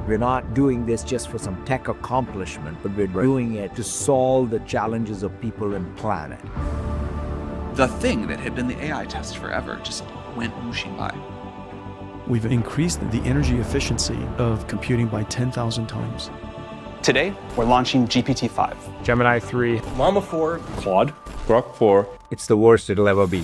We're not doing this just for some tech accomplishment, but we're doing it to solve the challenges of people and planet. The thing that had been the AI test forever just went whooshing by. We've increased the energy efficiency of computing by 10,000 times. Today, we're launching GPT-5. Gemini 3, Llama 4, Claude, Grok 4. It's the worst it'll ever be.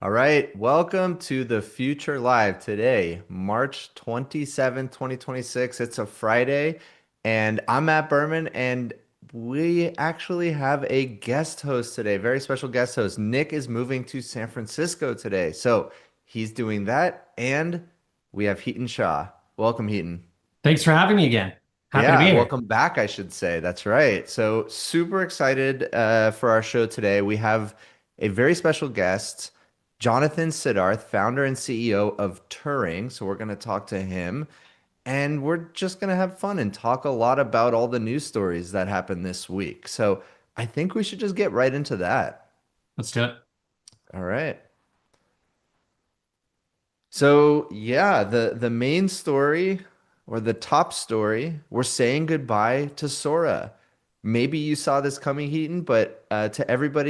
All right, welcome to the Future Live today, March 27, 2026. It's a Friday, and I'm Matt Berman, and we actually have a guest host today, very special guest host. Nick is moving to San Francisco today, so he's doing that, and we have Hiten Shah. Welcome, Hiten. Thanks for having me again. Happy to be here. Welcome back, I should say. That's right. So super excited for our show today. We have a very special guest, Jonathan Siddharth, founder and CEO of Turing. So we're going to talk to him, and we're just going to have fun and talk a lot about all the news stories that happened this week. So I think we should just get right into that. Let's do it. All right. So yeah, the main story or the top story, we're saying goodbye to Sora. Maybe you saw this coming, Hiten, but to everyone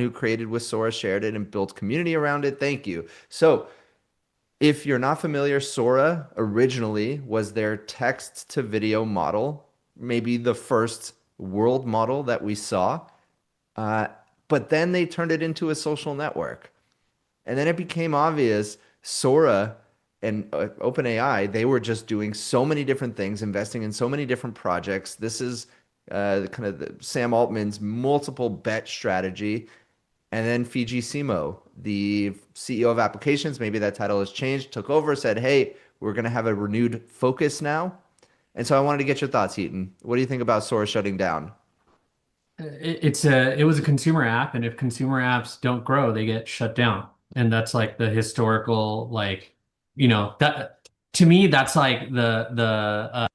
who created with Sora, shared it, and built community around it, thank you. So if you're not familiar, Sora originally was their text to video model, maybe the first world model that we saw. But then they turned it into a social network. And then it became obvious Sora and OpenAI, they were just doing so many different things, investing in so many different projects. This is kind of Sam Altman's multiple bet strategy. And then Fiji Simo, the CEO of applications, maybe that title has changed, took over, said, hey, we're going to have a renewed focus now. And so I wanted to get your thoughts, Hiten. What do you think about Sora shutting down? It was a consumer app, and if consumer apps don't grow, they get shut down. And that's like the historical, that to me, that's like the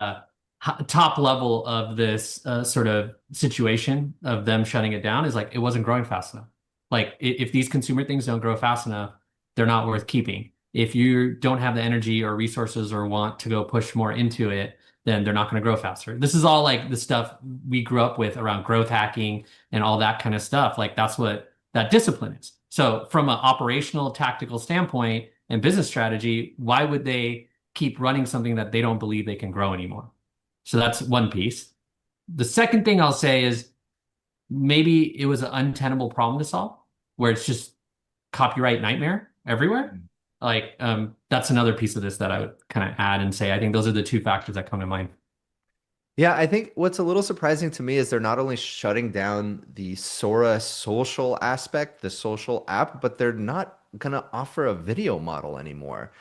top level of this sort of situation of them shutting it down is like it wasn't growing fast enough. Like if these consumer things don't grow fast enough, they're not worth keeping. If you don't have the energy or resources or want to go push more into it, then they're not going to grow faster. This is all like the stuff we grew up with around growth hacking and all that kind of stuff. Like that's what that discipline is. So from an operational tactical standpoint and business strategy, why would they keep running something that they don't believe they can grow anymore? So that's one piece. The second thing I'll say is maybe it was an untenable problem to solve where it's just copyright nightmare everywhere. Like that's another piece of this that I would kind of add and say, I think those are the two factors that come to mind. Yeah, I think what's a little surprising to me is they're not only shutting down the Sora social aspect, the social app, but they're not going to offer a video model anymore.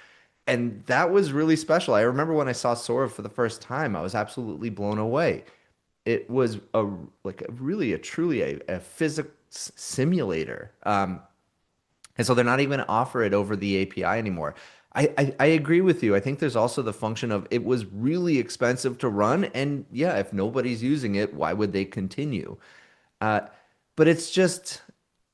And that was really special. I remember when I saw Sora for the first time, I was absolutely blown away. It was truly a physics simulator. And so they're not even going to offer it over the API anymore. I agree with you. I think there's also the function of it was really expensive to run. And yeah, if nobody's using it, why would they continue? But it's just,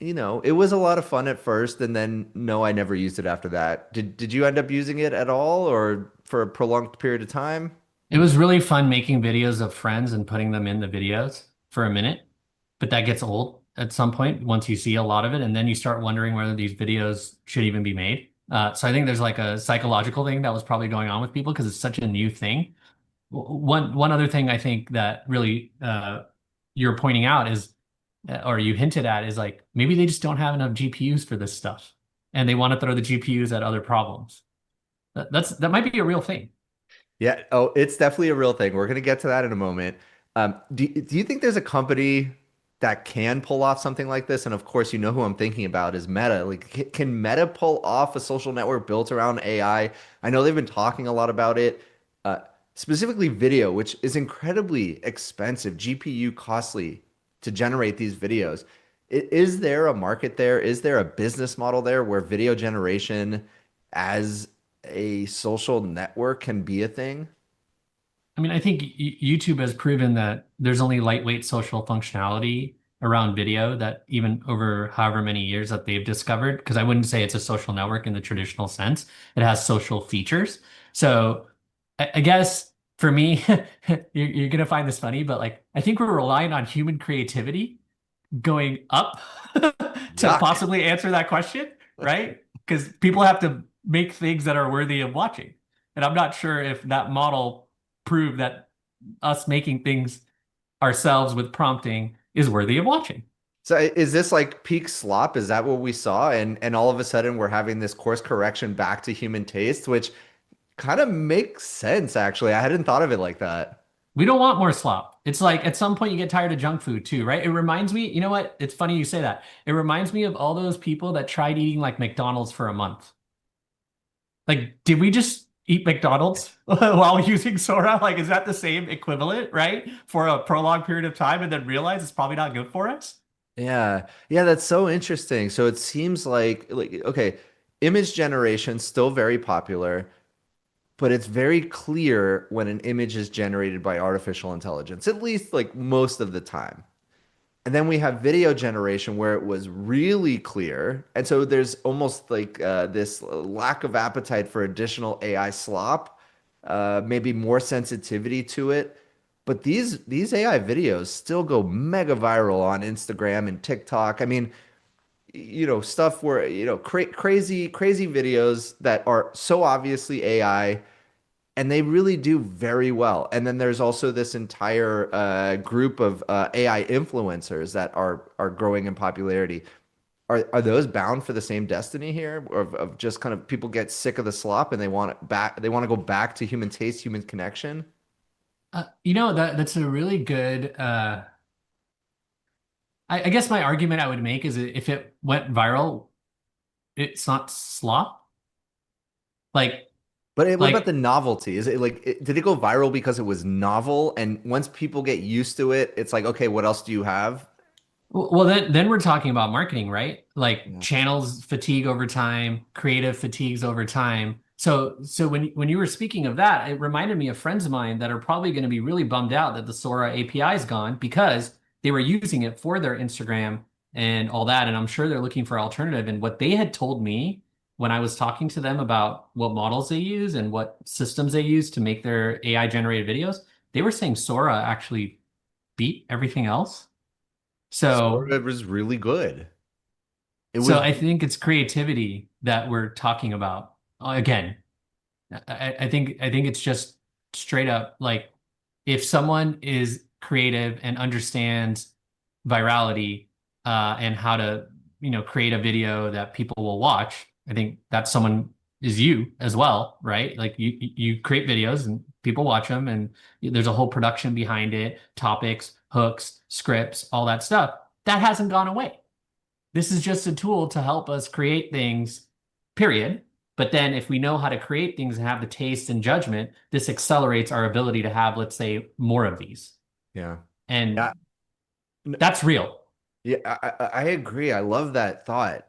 it was a lot of fun at first. And then, no, I never used it after that. Did you end up using it at all or for a prolonged period of time? It was really fun making videos of friends and putting them in the videos for a minute. But that gets old at some point once you see a lot of it. And then you start wondering whether these videos should even be made. So I think there's like a psychological thing that was probably going on with people because it's such a new thing. One other thing I think that really you're pointing out is, or you hinted at, is like maybe they just don't have enough GPUs for this stuff, and they want to throw the GPUs at other problems. That might be a real thing. Yeah. Oh, it's definitely a real thing. We're going to get to that in a moment. Do you think there's a company that can pull off something like this? And of course, you know who I'm thinking about is Meta. Like, can Meta pull off a social network built around AI? I know they've been talking a lot about it, uh, specifically video, which is incredibly expensive, GPU costly to generate these videos. Is there a market there? Is there a business model there where video generation as a social network can be a thing? I mean, I think YouTube has proven that there's only lightweight social functionality around video that even over however many years that they've discovered, because I wouldn't say it's a social network in the traditional sense. It has social features. So I guess for me, you're gonna find this funny, but like I think we're relying on human creativity going up to Yuck. possibly answer that question, right? Because people have to make things that are worthy of watching. And I'm not sure if that model proved that us making things ourselves with prompting is worthy of watching. So is this like peak slop? Is that what we saw? And all of a sudden we're having this course correction back to human taste, which kind of makes sense actually. I hadn't thought of it like that. We don't want more slop. It's like at some point you get tired of junk food too, right? It reminds me, you know what? It's funny you say that. It reminds me of all those people that tried eating like McDonald's for a month. Like, did we just eat McDonald's while using Sora? Like, is that the same equivalent, right? For a prolonged period of time and then realize it's probably not good for us? Yeah. Yeah, that's so interesting. So it seems like okay, image generation still very popular, but it's very clear when an image is generated by artificial intelligence, at least like most of the time. And then we have video generation where it was really clear. And so there's almost like this lack of appetite for additional AI slop, maybe more sensitivity to it. But these AI videos still go mega viral on Instagram and TikTok. I mean, stuff where, crazy videos that are so obviously AI and they really do very well. And then there's also this entire group of AI influencers that are growing in popularity. Are those bound for the same destiny here, of just kind of people get sick of the slop and they want it back? They want to go back to human taste, human connection. That's a really good I guess my argument I would make is that if it went viral, it's not slop. Like What about the like novelty? Is it like did it go viral because it was novel? And once people get used to it, it's like, okay, what else do you have? well, then we're talking about marketing, right? Like Yeah. channels fatigue over time, creative fatigues over time. So when you were speaking of that, it reminded me of friends of mine that are probably going to be really bummed out that the Sora API is gone because they were using it for their Instagram and all that, and I'm sure they're looking for alternative. And what they had told me when I was talking to them about what models they use and what systems they use to make their AI generated videos, they were saying Sora actually beat everything else. So Sora was really good. It So was I think it's creativity that we're talking about. Again, I think it's just straight up like if someone is creative and understands virality and how to, create a video that people will watch, I think that someone is you as well, right? Like you create videos and people watch them and there's a whole production behind it, topics, hooks, scripts, all that stuff. That hasn't gone away. This is just a tool to help us create things, period. But then if we know how to create things and have the taste and judgment, this accelerates our ability to have, let's say, more of these. yeah. And Yeah. that's real. Yeah, I agree. I love that thought.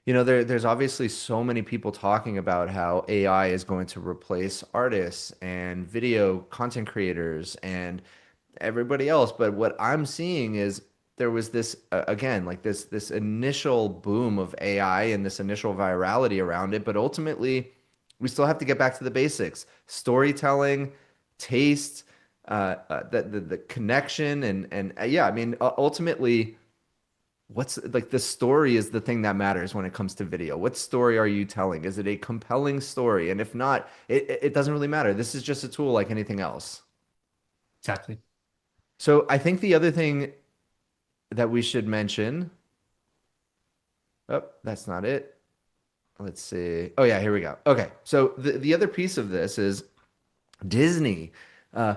There's obviously so many people talking about how AI is going to replace artists and video content creators and everybody else. But what I'm seeing is there was this again, like this initial boom of AI and this initial virality around it. But ultimately, we still have to get back to the basics: storytelling, taste, the connection, and yeah. I mean, ultimately, what's like the story is the thing that matters when it comes to video. What story are you telling? Is it a compelling story? And if not, it doesn't really matter. This is just a tool like anything else. Exactly. So I think the other thing that we should mention, oh, that's not it. Let's see. Oh yeah, here we go. Okay. So the other piece of this is Disney uh,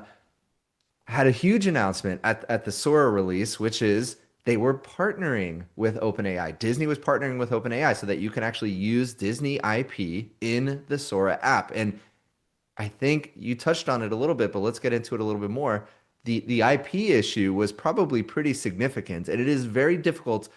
had a huge announcement at the Sora release, which is they were partnering with OpenAI. Disney was partnering with OpenAI so that you can actually use Disney IP in the Sora app. And I think you touched on it a little bit, but let's get into it a little bit more. The IP issue was probably pretty significant, and it is very difficult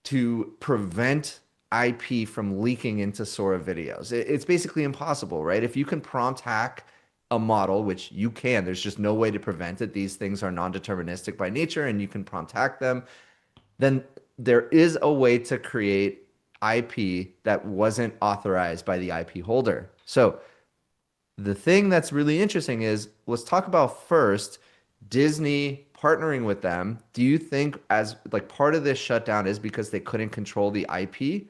to prevent IP from leaking into Sora videos. It's basically impossible, right? If you can prompt hack a model, which you can, there's just no way to prevent it. These things are non-deterministic by nature, and you can prompt hack them. Then there is a way to create IP that wasn't authorized by the IP holder. So the thing that's really interesting is let's talk about first Disney partnering with them. Do you think as like part of this shutdown is because they couldn't control the IP?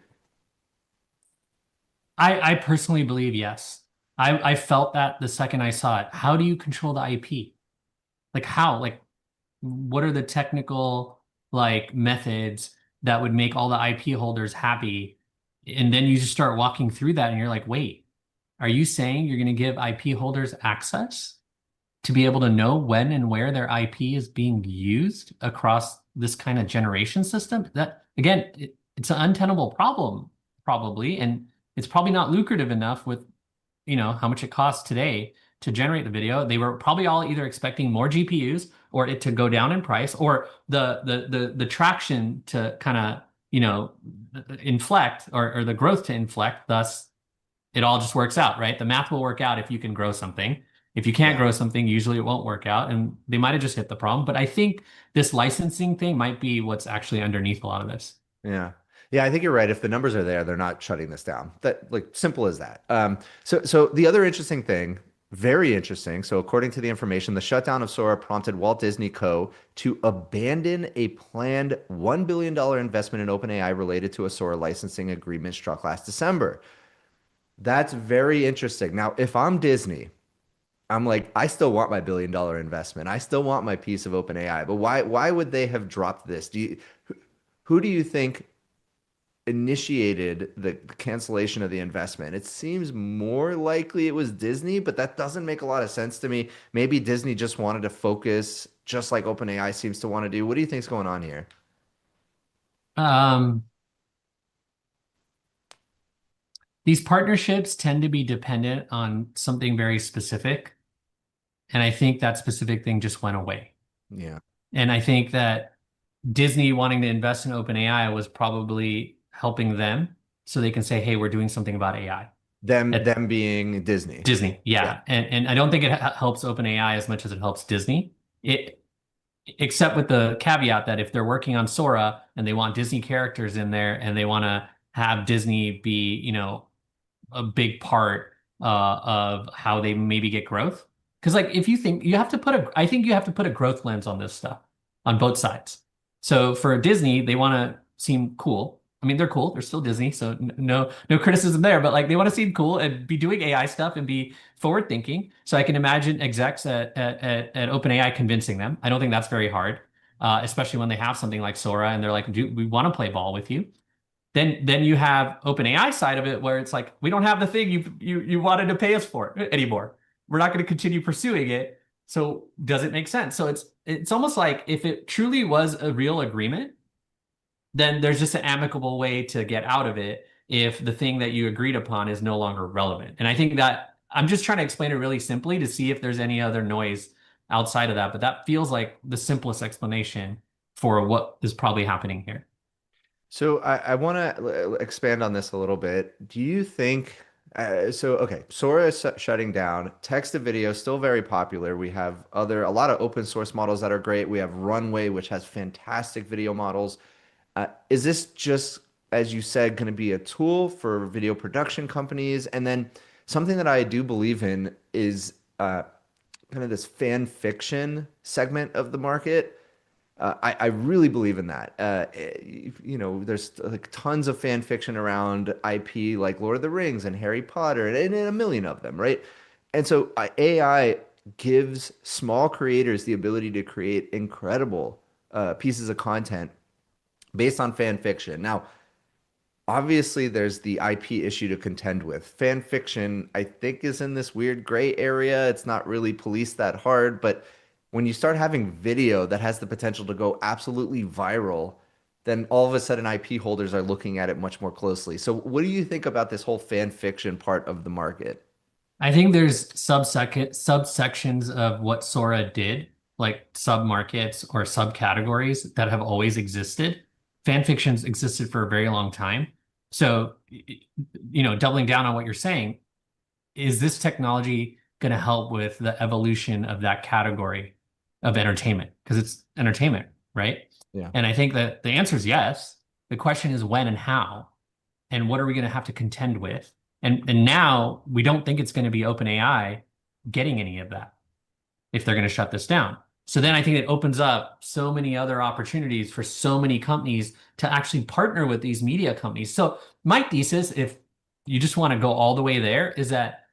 I personally believe yes. I felt that the second I saw it. How do you control the IP? Like how? Like what are the technical like methods that would make all the IP holders happy? And then you just start walking through that and you're like, wait, are you saying you're going to give IP holders access to be able to know when and where their IP is being used across this kind of generation system? That again, it's an untenable problem, probably, and it's probably not lucrative enough with, how much it costs today to generate the video. They were probably all either expecting more GPUs or it to go down in price, or the traction to kind of, inflect or the growth to inflect. Thus, it all just works out, right? The math will work out if you can grow something. If you can't Yeah. grow something, usually it won't work out. And they might have just hit the problem. But I think this licensing thing might be what's actually underneath a lot of this. Yeah. Yeah, I think you're right. If the numbers are there, they're not shutting this down. That like simple as that. So the other interesting thing, very interesting. So according to the information, the shutdown of Sora prompted Walt Disney Co. to abandon a planned $1 billion investment in OpenAI related to a Sora licensing agreement struck last December. That's very interesting. Now, if I'm Disney, I'm like, I still want my $1 billion investment. I still want my piece of OpenAI. But why would they have dropped this? Who do you think initiated the cancellation of the investment? It seems more likely it was Disney, but that doesn't make a lot of sense to me. Maybe Disney just wanted to focus, just like OpenAI seems to want to do. What do you think's going on here? Um, these partnerships tend to be dependent on something very specific. And I think that specific thing just went away. Yeah. And I think that Disney wanting to invest in OpenAI was probably helping them so they can say, hey, we're doing something about AI. Them being Disney. Disney, Yeah. yeah. And I don't think it helps OpenAI as much as it helps Disney. Except with the caveat that if they're working on Sora and they want Disney characters in there and they want to have Disney be, a big part of how they maybe get growth. Because like if you think you have to put I think you have to put a growth lens on this stuff on both sides. So for Disney, they want to seem cool. I mean, they're cool. They're still Disney, so no criticism there. But like they want to seem cool and be doing AI stuff and be forward thinking. So I can imagine execs at OpenAI convincing them. I don't think that's very hard, especially when they have something like Sora and they're like, "Do we want to play ball with you?" Then you have OpenAI side of it where it's like, we don't have the thing you wanted to pay us for anymore. We're not going to continue pursuing it. So does it make sense? So it's almost like if it truly was a real agreement, then there's just an amicable way to get out of it if the thing that you agreed upon is no longer relevant. And I think that I'm just trying to explain it really simply to see if there's any other noise outside of that. But that feels like the simplest explanation for what is probably happening here. So I want to expand on this a little bit. Do you think okay, Sora is shutting down. Text to video still very popular. We have a lot of open source models that are great. We have Runway, which has fantastic video models. Is this just, as you said, going to be a tool for video production companies? And then something that I do believe in is kind of this fan fiction segment of the market. I really believe in that. There's like tons of fan fiction around IP like Lord of the Rings and Harry Potter and a million of them, right? And so AI gives small creators the ability to create incredible pieces of content based on fan fiction. Now, obviously, there's the IP issue to contend with. Fan fiction, I think, is in this weird gray area. It's not really policed that hard, but when you start having video that has the potential to go absolutely viral, then all of a sudden IP holders are looking at it much more closely. So, what do you think about this whole fan fiction part of the market? I think there's subsections of what Sora did, like submarkets or subcategories that have always existed. Fan fictions existed for a very long time. So, doubling down on what you're saying, is this technology going to help with the evolution of that category of entertainment? Because it's entertainment, right? Yeah. And I think that the answer is yes. The question is when and how, and what are we going to have to contend with? And now we don't think it's going to be OpenAI getting any of that if they're going to shut this down. So then I think it opens up so many other opportunities for so many companies to actually partner with these media companies. So my thesis, if you just want to go all the way there, is that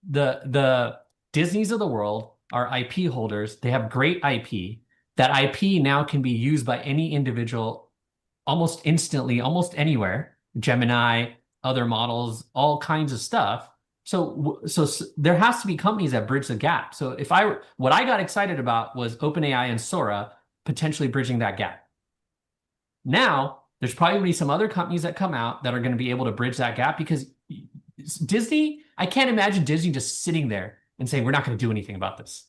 the Disneys of the world are IP holders. They have great IP. That IP now can be used by any individual almost instantly, almost anywhere. Gemini, other models, all kinds of stuff. So there has to be companies that bridge the gap. So what I got excited about was OpenAI and Sora potentially bridging that gap. Now, there's probably going to be some other companies that come out that are going to be able to bridge that gap because Disney, I can't imagine Disney just sitting there and saying, we're not going to do anything about this.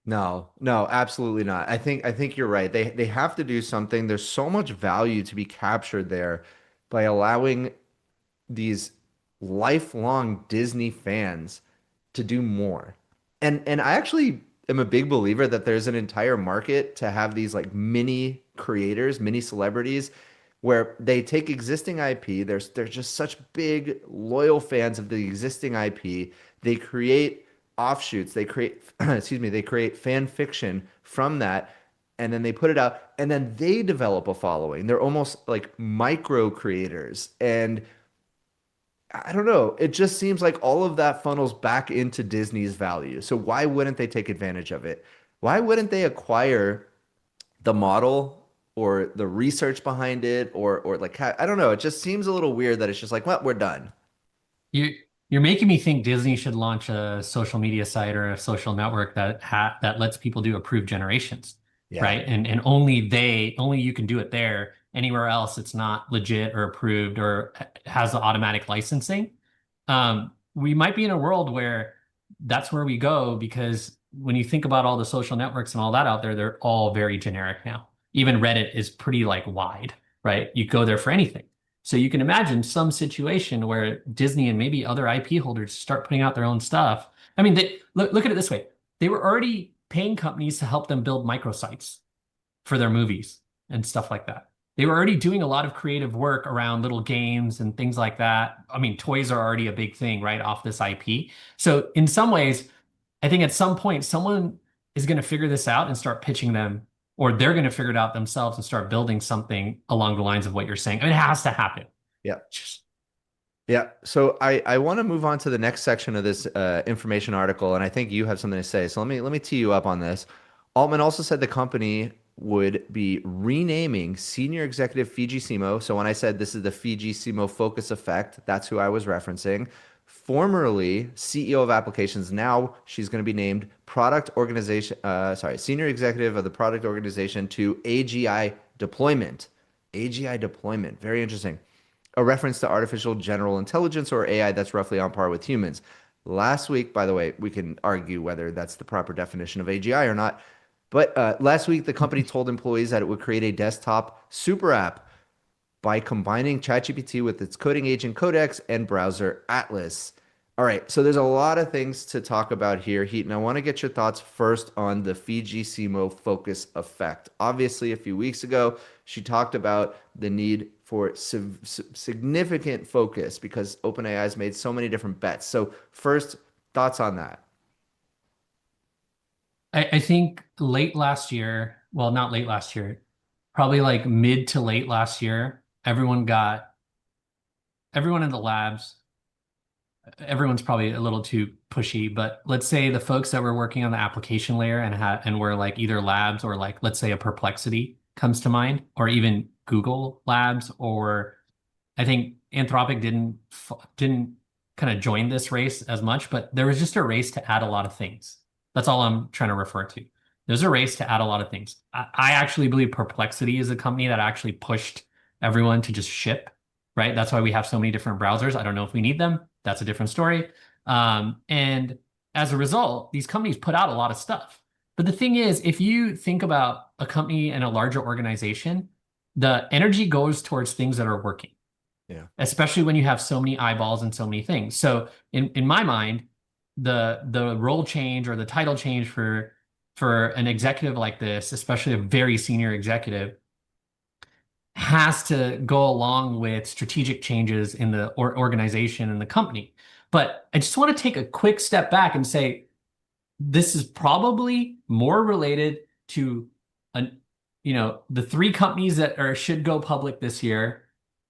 No, no, absolutely not. I think you're right. They have to do something. There's so much value to be captured there by allowing these lifelong Disney fans to do more. And I actually am a big believer that there's an entire market to have these like mini creators, mini celebrities where they take existing IP. They're just such big loyal fans of the existing IP. They create offshoots. They create excuse me, they create fan fiction from that and then they put it out and then they develop a following. They're almost like micro creators and I don't know. It just seems like all of that funnels back into Disney's value. So why wouldn't they take advantage of it? Why wouldn't they acquire the model or the research behind it or like I don't know. It just seems a little weird that it's just like, well, we're done. You you're making me think Disney should launch a social media site or a social network that lets people do approved generations, Yeah. right? And only you can do it there. Anywhere else, it's not legit or approved or has the automatic licensing. We might be in a world where that's where we go because when you think about all the social networks and all that out there, they're all very generic now. Even Reddit is pretty like wide, right? You go there for anything. So you can imagine some situation where Disney and maybe other IP holders start putting out their own stuff. I mean, look at it this way. They were already paying companies to help them build microsites for their movies and stuff like that. They were already doing a lot of creative work around little games and things like that. I mean, toys are already a big thing, right, off this IP. So in some ways, I think at some point someone is going to figure this out and start pitching them, or they're going to figure it out themselves and start building something along the lines of what you're saying. I mean, it has to happen. Yeah. Just Yeah. So I want to move on to the next section of this information article, and I think you have something to say. So let me tee you up on this. Altman also said the company would be renaming senior executive Fiji Simo. So when I said this is the Fiji Simo focus effect, that's who I was referencing. Formerly CEO of applications, now she's going to be named product organization, senior executive of the product organization to AGI deployment. AGI deployment, very interesting. A reference to artificial general intelligence or AI that's roughly on par with humans. Last week, by the way, we can argue whether that's the proper definition of AGI or not. But last week, the company told employees that it would create a desktop super app by combining ChatGPT with its coding agent Codex and browser Atlas. All right, so there's a lot of things to talk about here, Heat, and I want to get your thoughts first on the Fiji Simo focus effect. Obviously, a few weeks ago, she talked about the need for significant focus because OpenAI has made so many different bets. So first, thoughts on that? I think late last year, well, not late last year, probably like mid to late last year, everyone in the labs, everyone's probably a little too pushy, but let's say the folks that were working on the application layer and were like either labs or like let's say a Perplexity comes to mind, or even Google Labs, or I think Anthropic didn't kind of join this race as much, but there was just a race to add a lot of things. That's all I'm trying to refer to. There's a race to add a lot of things. I actually believe Perplexity is a company that actually pushed everyone to just ship, right? That's why we have so many different browsers. I don't know if we need them. That's a different story. And as a result, these companies put out a lot of stuff. But the thing is, if you think about a company and a larger organization, the energy goes towards things that are working. Yeah. Especially when you have so many eyeballs and so many things. So in my mind, the role change or the title change for an executive like this, especially a very senior executive, has to go along with strategic changes in the organization and the company. But I just want to take a quick step back and say this is probably more related to the three companies that should go public this year,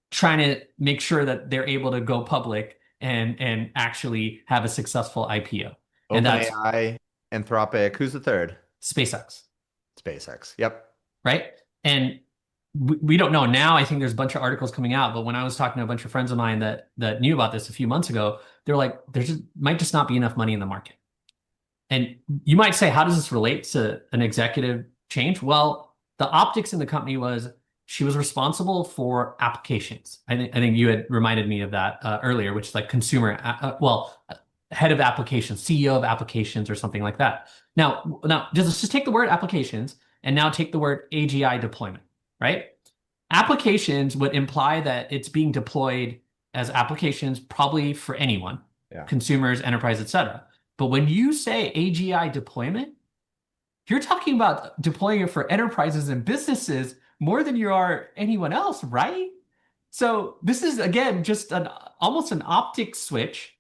trying to make sure that they're able to go public and actually have a successful IPO. And that's OpenAI, Anthropic. Who's the third? SpaceX, SpaceX. Yep. right? And we don't know now. I think there's a bunch of articles coming out, but when I was talking to a bunch of friends of mine that knew about this a few months ago, they're like, might just not be enough money in the market. And you might say, how does this relate to an executive change? Well, the optics in the company was she was responsible for applications. I think you had reminded me of that earlier, which is like head of applications, CEO of applications, or something like that. Now, just take the word applications and now take the word AGI deployment, right? Applications would imply that it's being deployed as applications, probably for anyone, consumers, enterprise, etc. But when you say AGI deployment, you're talking about deploying it for enterprises and businesses more than you are anyone else, right? So this is, again, just almost an optic switch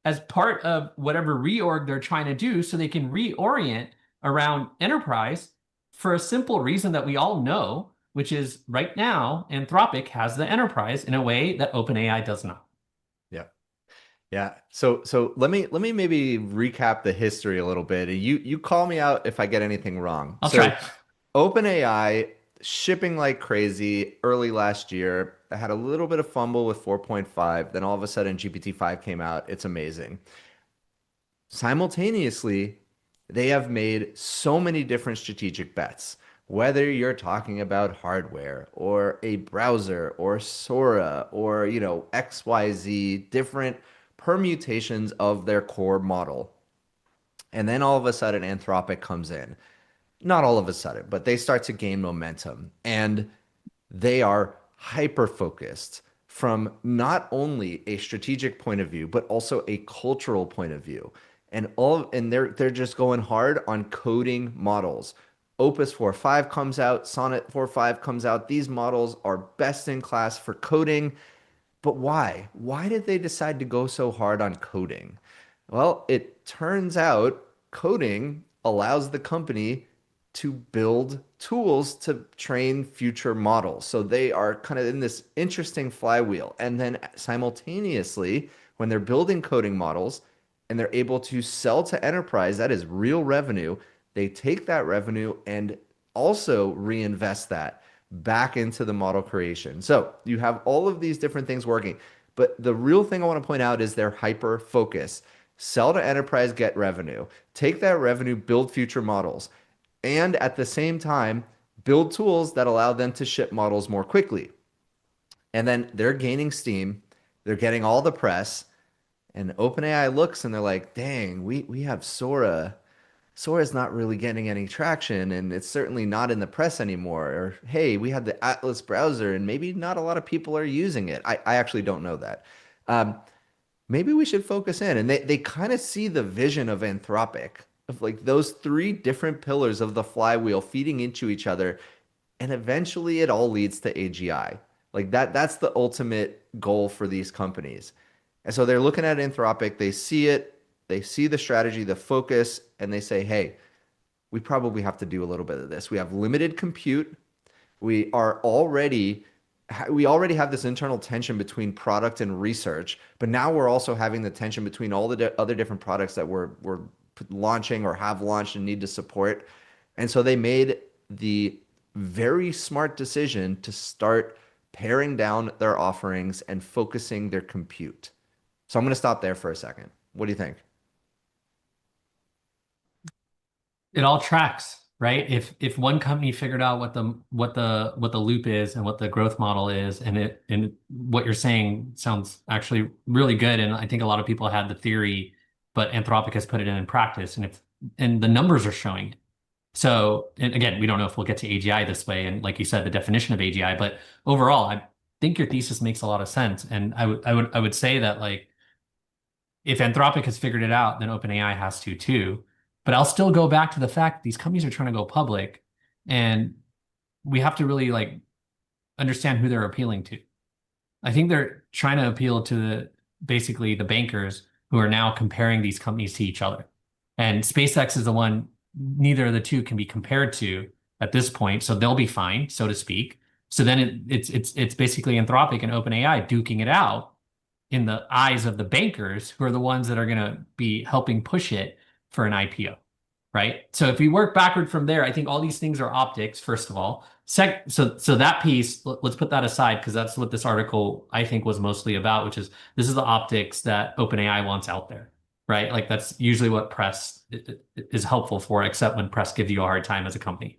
as part of whatever reorg they're trying to do so they can reorient around enterprise for a simple reason that we all know, which is right now, Anthropic has the enterprise in a way that OpenAI does not. Yeah. So let me maybe recap the history a little bit. You call me out if I get anything wrong. I'll try. OpenAI shipping like crazy early last year. I had a little bit of fumble with 4.5. Then all of a sudden GPT-5 came out. It's amazing. Simultaneously, they have made so many different strategic bets. Whether you're talking about hardware or a browser or Sora or XYZ different permutations of their core model. And then all of a sudden Anthropic comes in. Not all of a sudden, but they start to gain momentum, and they are hyper focused from not only a strategic point of view, but also a cultural point of view. And they're just going hard on coding models. Opus 4.5 comes out, Sonnet 4.5 comes out. These models are best in class for coding. But why? Why did they decide to go so hard on coding? Well, it turns out coding allows the company to build tools to train future models. So they are kind of in this interesting flywheel. And then simultaneously, when they're building coding models and they're able to sell to enterprise, that is real revenue, they take that revenue and also reinvest that back into the model creation. So you have all of these different things working. But the real thing I want to point out is their hyper focus. Sell to enterprise, get revenue. Take that revenue, build future models. And at the same time, build tools that allow them to ship models more quickly. And then they're gaining steam. They're getting all the press. And OpenAI looks and they're like, dang, we have Sora. Sora's not really getting any traction, and it's certainly not in the press anymore. Or, hey, we had the Atlas browser, and maybe not a lot of people are using it. I actually don't know that. Maybe we should focus in. And they kind of see the vision of Anthropic, of like those three different pillars of the flywheel feeding into each other. And eventually it all leads to AGI. Like that's the ultimate goal for these companies. And so they're looking at Anthropic, they see it, they see the strategy, the focus, and they say, hey, we probably have to do a little bit of this. We have limited compute. We are already we already have this internal tension between product and research, but now we're also having the tension between all the other different products that we're launching or have launched and need to support. And so they made the very smart decision to start paring down their offerings and focusing their compute. So I'm going to stop there for a second. What do you think? It all tracks, right? If one company figured out what the loop is and what the growth model is, and what you're saying sounds actually really good, and I think a lot of people had the theory, but Anthropic has put it in practice, and the numbers are showing it. So, and again, we don't know if we'll get to AGI this way, and like you said, the definition of AGI, but overall, I think your thesis makes a lot of sense, and I would say that like if Anthropic has figured it out, then OpenAI has to too. But I'll still go back to the fact these companies are trying to go public, and we have to really like understand who they're appealing to. I think they're trying to appeal to basically the bankers who are now comparing these companies to each other. And SpaceX is the one neither of the two can be compared to at this point, so they'll be fine, so to speak. So then it's basically Anthropic and OpenAI duking it out in the eyes of the bankers who are the ones that are going to be helping push it for an IPO, right? So if we work backward from there, I think all these things are optics, first of all. So that piece, let's put that aside because that's what this article I think was mostly about, which is this is the optics that OpenAI wants out there, right? Like that's usually what press is helpful for, except when press gives you a hard time as a company.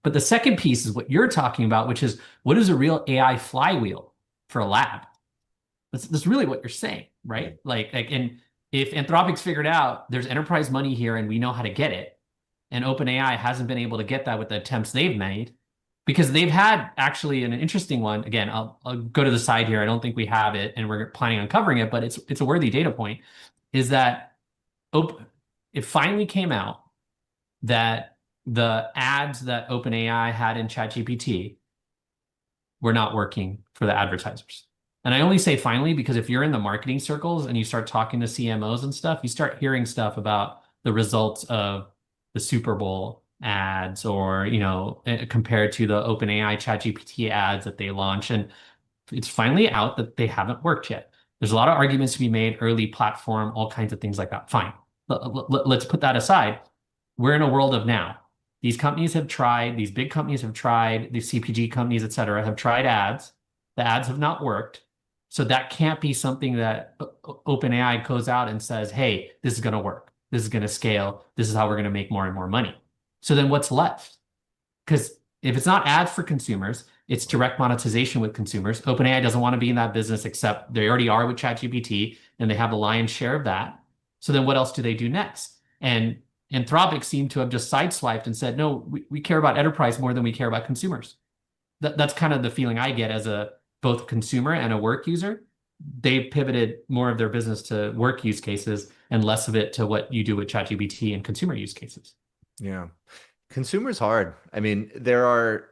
But the second piece is what you're talking about, which is what is a real AI flywheel for a lab? That's really what you're saying, right? And if Anthropic's figured out there's enterprise money here and we know how to get it, and OpenAI hasn't been able to get that with the attempts they've made, because they've had actually an interesting one. Again, I'll go to the side here. I don't think we have it, and we're planning on covering it, but it's a worthy data point. Is that it finally came out that the ads that OpenAI had in ChatGPT were not working for the advertisers. And I only say finally because if you're in the marketing circles and you start talking to CMOs and stuff, you start hearing stuff about the results of the Super Bowl ads or, compared to the OpenAI ChatGPT ads that they launch. And it's finally out that they haven't worked yet. There's a lot of arguments to be made, early platform, all kinds of things like that. Fine. Let's put that aside. We're in a world of now. These companies have tried, these big companies have tried, these CPG companies, et cetera, have tried ads. The ads have not worked. So that can't be something that OpenAI goes out and says, hey, this is going to work. This is going to scale. This is how we're going to make more and more money. So then what's left? Because if it's not ads for consumers, it's direct monetization with consumers. OpenAI doesn't want to be in that business, except they already are with ChatGPT, and they have the lion's share of that. So then what else do they do next? And Anthropic seemed to have just sideswiped and said, no, we care about enterprise more than we care about consumers. That's kind of the feeling I get as a both consumer and a work user. They pivoted more of their business to work use cases and less of it to what you do with ChatGPT and consumer use cases. Yeah. Consumer's hard. I mean, there are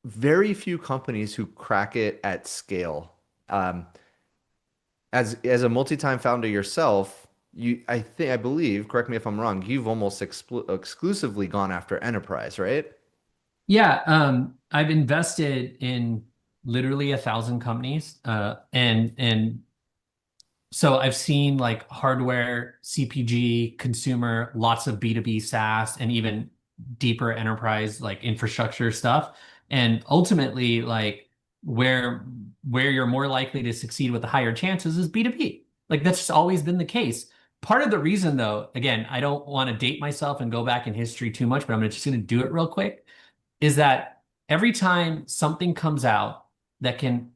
very few companies who crack it at scale. As a multi-time founder yourself, I believe, correct me if I'm wrong, you've almost exclusively gone after enterprise, right? Yeah, I've invested in literally 1,000 companies, and so I've seen like hardware, CPG, consumer, lots of B2B SaaS, and even deeper enterprise like infrastructure stuff. And ultimately, like where you're more likely to succeed with the higher chances is B2B. Like that's just always been the case. Part of the reason, though, again, I don't want to date myself and go back in history too much, but I'm just going to do it real quick, is that every time something comes out that can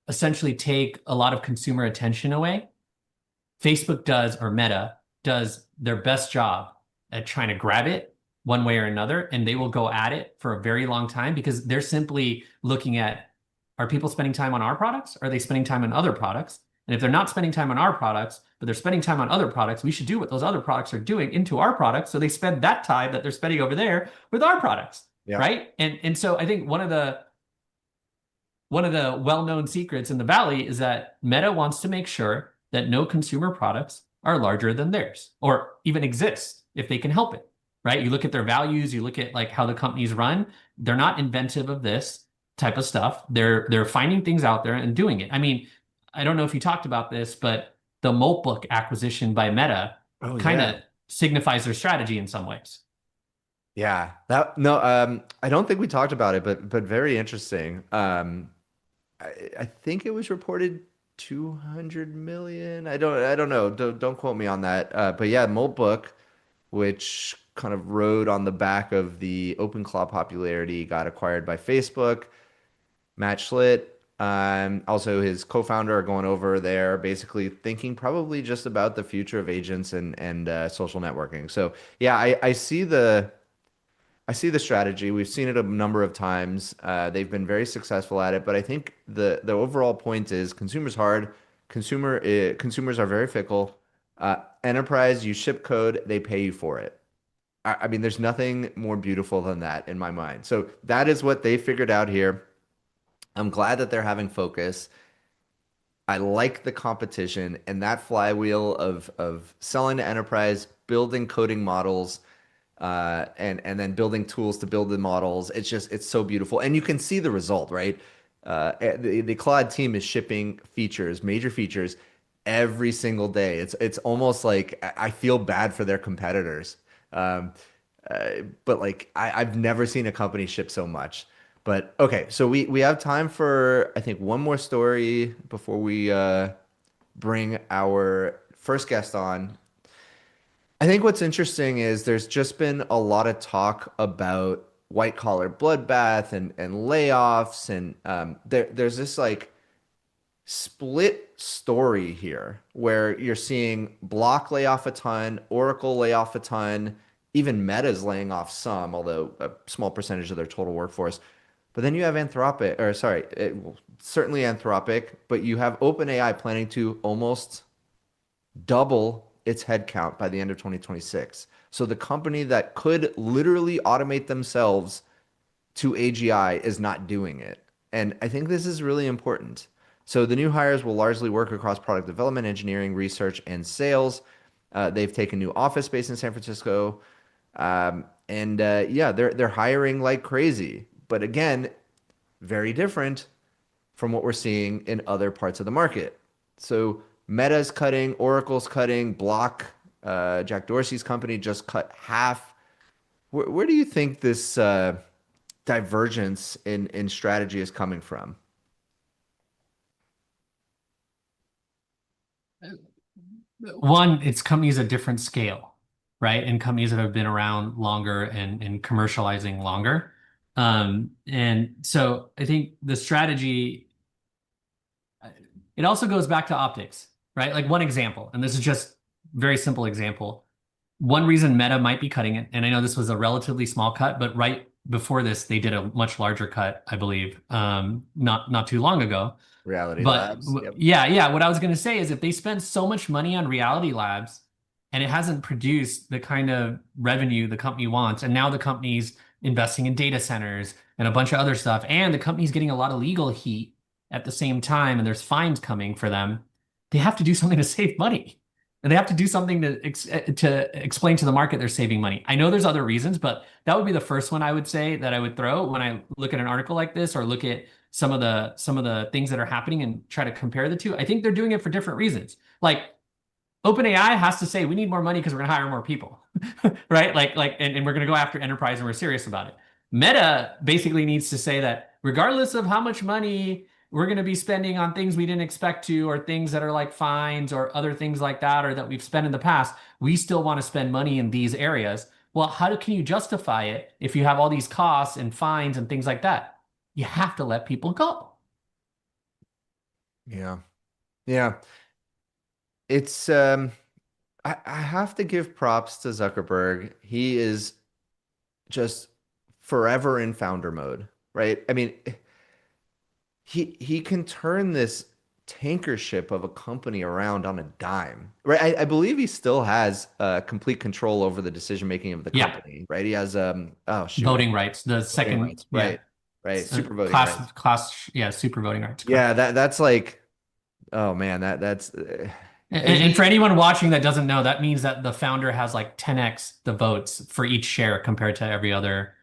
essentially take a lot of consumer attention away, Facebook does, or Meta does their best job at trying to grab it one way or another, and they will go at it for a very long time because they're simply looking at, are people spending time on our products? Are they spending time on other products? And if they're not spending time on our products, but they're spending time on other products, we should do what those other products are doing into our products. So they spend that time that they're spending over there with our products. Yeah. Right. And so I think one of the well-known secrets in the Valley is that Meta wants to make sure that no consumer products are larger than theirs or even exist if they can help it. right? You look at their values, you look at like how the companies run. They're not inventive of this type of stuff. They're finding things out there and doing it. I mean, I don't know if you talked about this, but the Moltbook acquisition by Meta Oh kind yeah. of signifies their strategy in some ways. Yeah. That no, I don't think we talked about it, but very interesting. I think it was reported 200 million. I don't know. Don't quote me on that. But yeah, Moltbook, which kind of rode on the back of the OpenClaw popularity, got acquired by Facebook. Matt Schlitt, also his co-founder are going over there, basically thinking probably just about the future of agents and social networking. So yeah, I see the strategy. We've seen it a number of times. They've been very successful at it, but I think the overall point is consumers hard. Consumers are very fickle. Enterprise, you ship code, they pay you for it. I mean, there's nothing more beautiful than that in my mind. So that is what they figured out here. I'm glad that they're having focus. I like the competition and that flywheel of selling to enterprise, building coding models, and then building tools to build the models. It's so beautiful, and you can see the result, right? The Claude team is shipping features, major features, every single day. It's almost like I feel bad for their competitors, um, but like I've never seen a company ship so much. But okay, so we have time for I think one more story before we bring our first guest on. I think what's interesting is there's just been a lot of talk about white collar bloodbath and layoffs and there's this like split story here where you're seeing Block lay off a ton, Oracle lay off a ton, even Meta's laying off some, although a small percentage of their total workforce. But then you have Anthropic, or sorry, well, certainly Anthropic, but you have OpenAI planning to almost double its headcount by the end of 2026. So the company that could literally automate themselves to AGI is not doing it. And I think this is really important. So the new hires will largely work across product development, engineering, research, and sales. They've taken new office space in San Francisco. And yeah, they're hiring like crazy. But again, very different from what we're seeing in other parts of the market. So Meta's cutting, Oracle's cutting, Block, Jack Dorsey's company just cut half. Where do you think this divergence in strategy is coming from? One, it's companies at different scale, right? And companies that have been around longer and commercializing longer. And so I think the strategy, it also goes back to optics, right? Like one example, and this is just very simple example. One reason Meta might be cutting it, and I know this was a relatively small cut, but right before this, they did a much larger cut, I believe, not too long ago. Reality But Labs. Yep. yeah, what I was going to say is if they spend so much money on Reality Labs and it hasn't produced the kind of revenue the company wants, and now the company's investing in data centers and a bunch of other stuff, and the company's getting a lot of legal heat at the same time, and there's fines coming for them, they have to do something to save money. And they have to do something to explain to the market they're saving money. I know there's other reasons, but that would be the first one I would say that I would throw when I look at an article like this or look at some of the things that are happening and try to compare the two. I think they're doing it for different reasons. Like OpenAI has to say we need more money because we're going to hire more people, right? And we're going to go after enterprise and we're serious about it. Meta basically needs to say that regardless of how much money we're going to be spending on things we didn't expect to, or things that are like fines or other things like that, or that we've spent in the past, we still want to spend money in these areas. Well, can you justify it if you have all these costs and fines and things like that? You have to let people go. Yeah. Yeah. It's I have to give props to Zuckerberg. He is just forever in founder mode, right? I mean, he can turn this tanker ship of a company around on a dime, right? I believe he still has complete control over the decision making of the Yeah, company, right? He has oh shoot, voting rights. The voting second, rights, yeah, right, right, super voting class, rights. class, yeah, super voting rights. Yeah, Correct. that's like, oh man, that's And for anyone watching that doesn't know, that means that the founder has like 10x the votes for each share compared to every other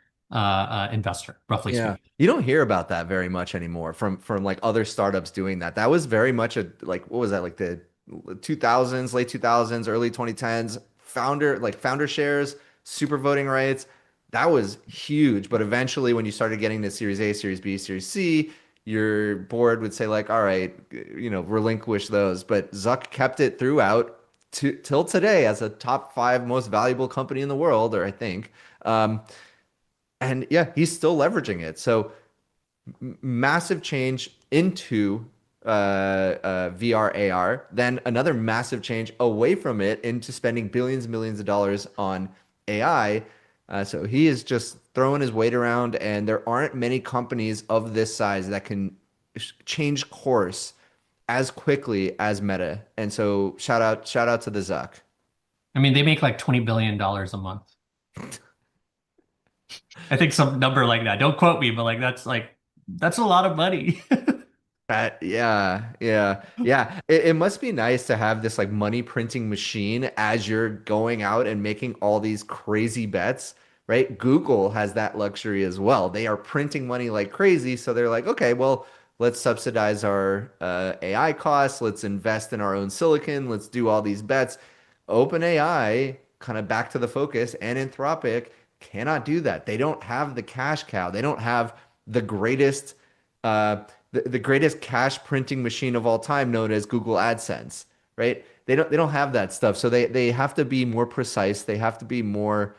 investor, roughly Yeah. speaking. You don't hear about that very much anymore from like other startups doing that. That was very much a like what was that like the 2000s, late 2000s, early 2010s, founder shares, super voting rights. That was huge, but eventually when you started getting to Series A, Series B, Series C, your board would say like, "All right, relinquish those." But Zuck kept it throughout till today as a top 5 most valuable company in the world, or I think. Um, and yeah, he's still leveraging it. So massive change into VR AR, then another massive change away from it into spending billions and millions of dollars on AI. So he is just throwing his weight around, and there aren't many companies of this size that can change course as quickly as Meta. And so shout out to the Zuck. I mean, they make like $20 billion a month. I think some number like that. Don't quote me, but that's a lot of money. Yeah. It must be nice to have this like money printing machine as you're going out and making all these crazy bets, right? Google has that luxury as well. They are printing money like crazy, so they're like, okay, well, let's subsidize our AI costs, let's invest in our own silicon, let's do all these bets. OpenAI, kind of back to the focus, and Anthropic cannot do that. They don't have the cash cow. They don't have the greatest the greatest cash printing machine of all time known as Google AdSense, right? They don't have that stuff. So they have to be more precise. They have to be more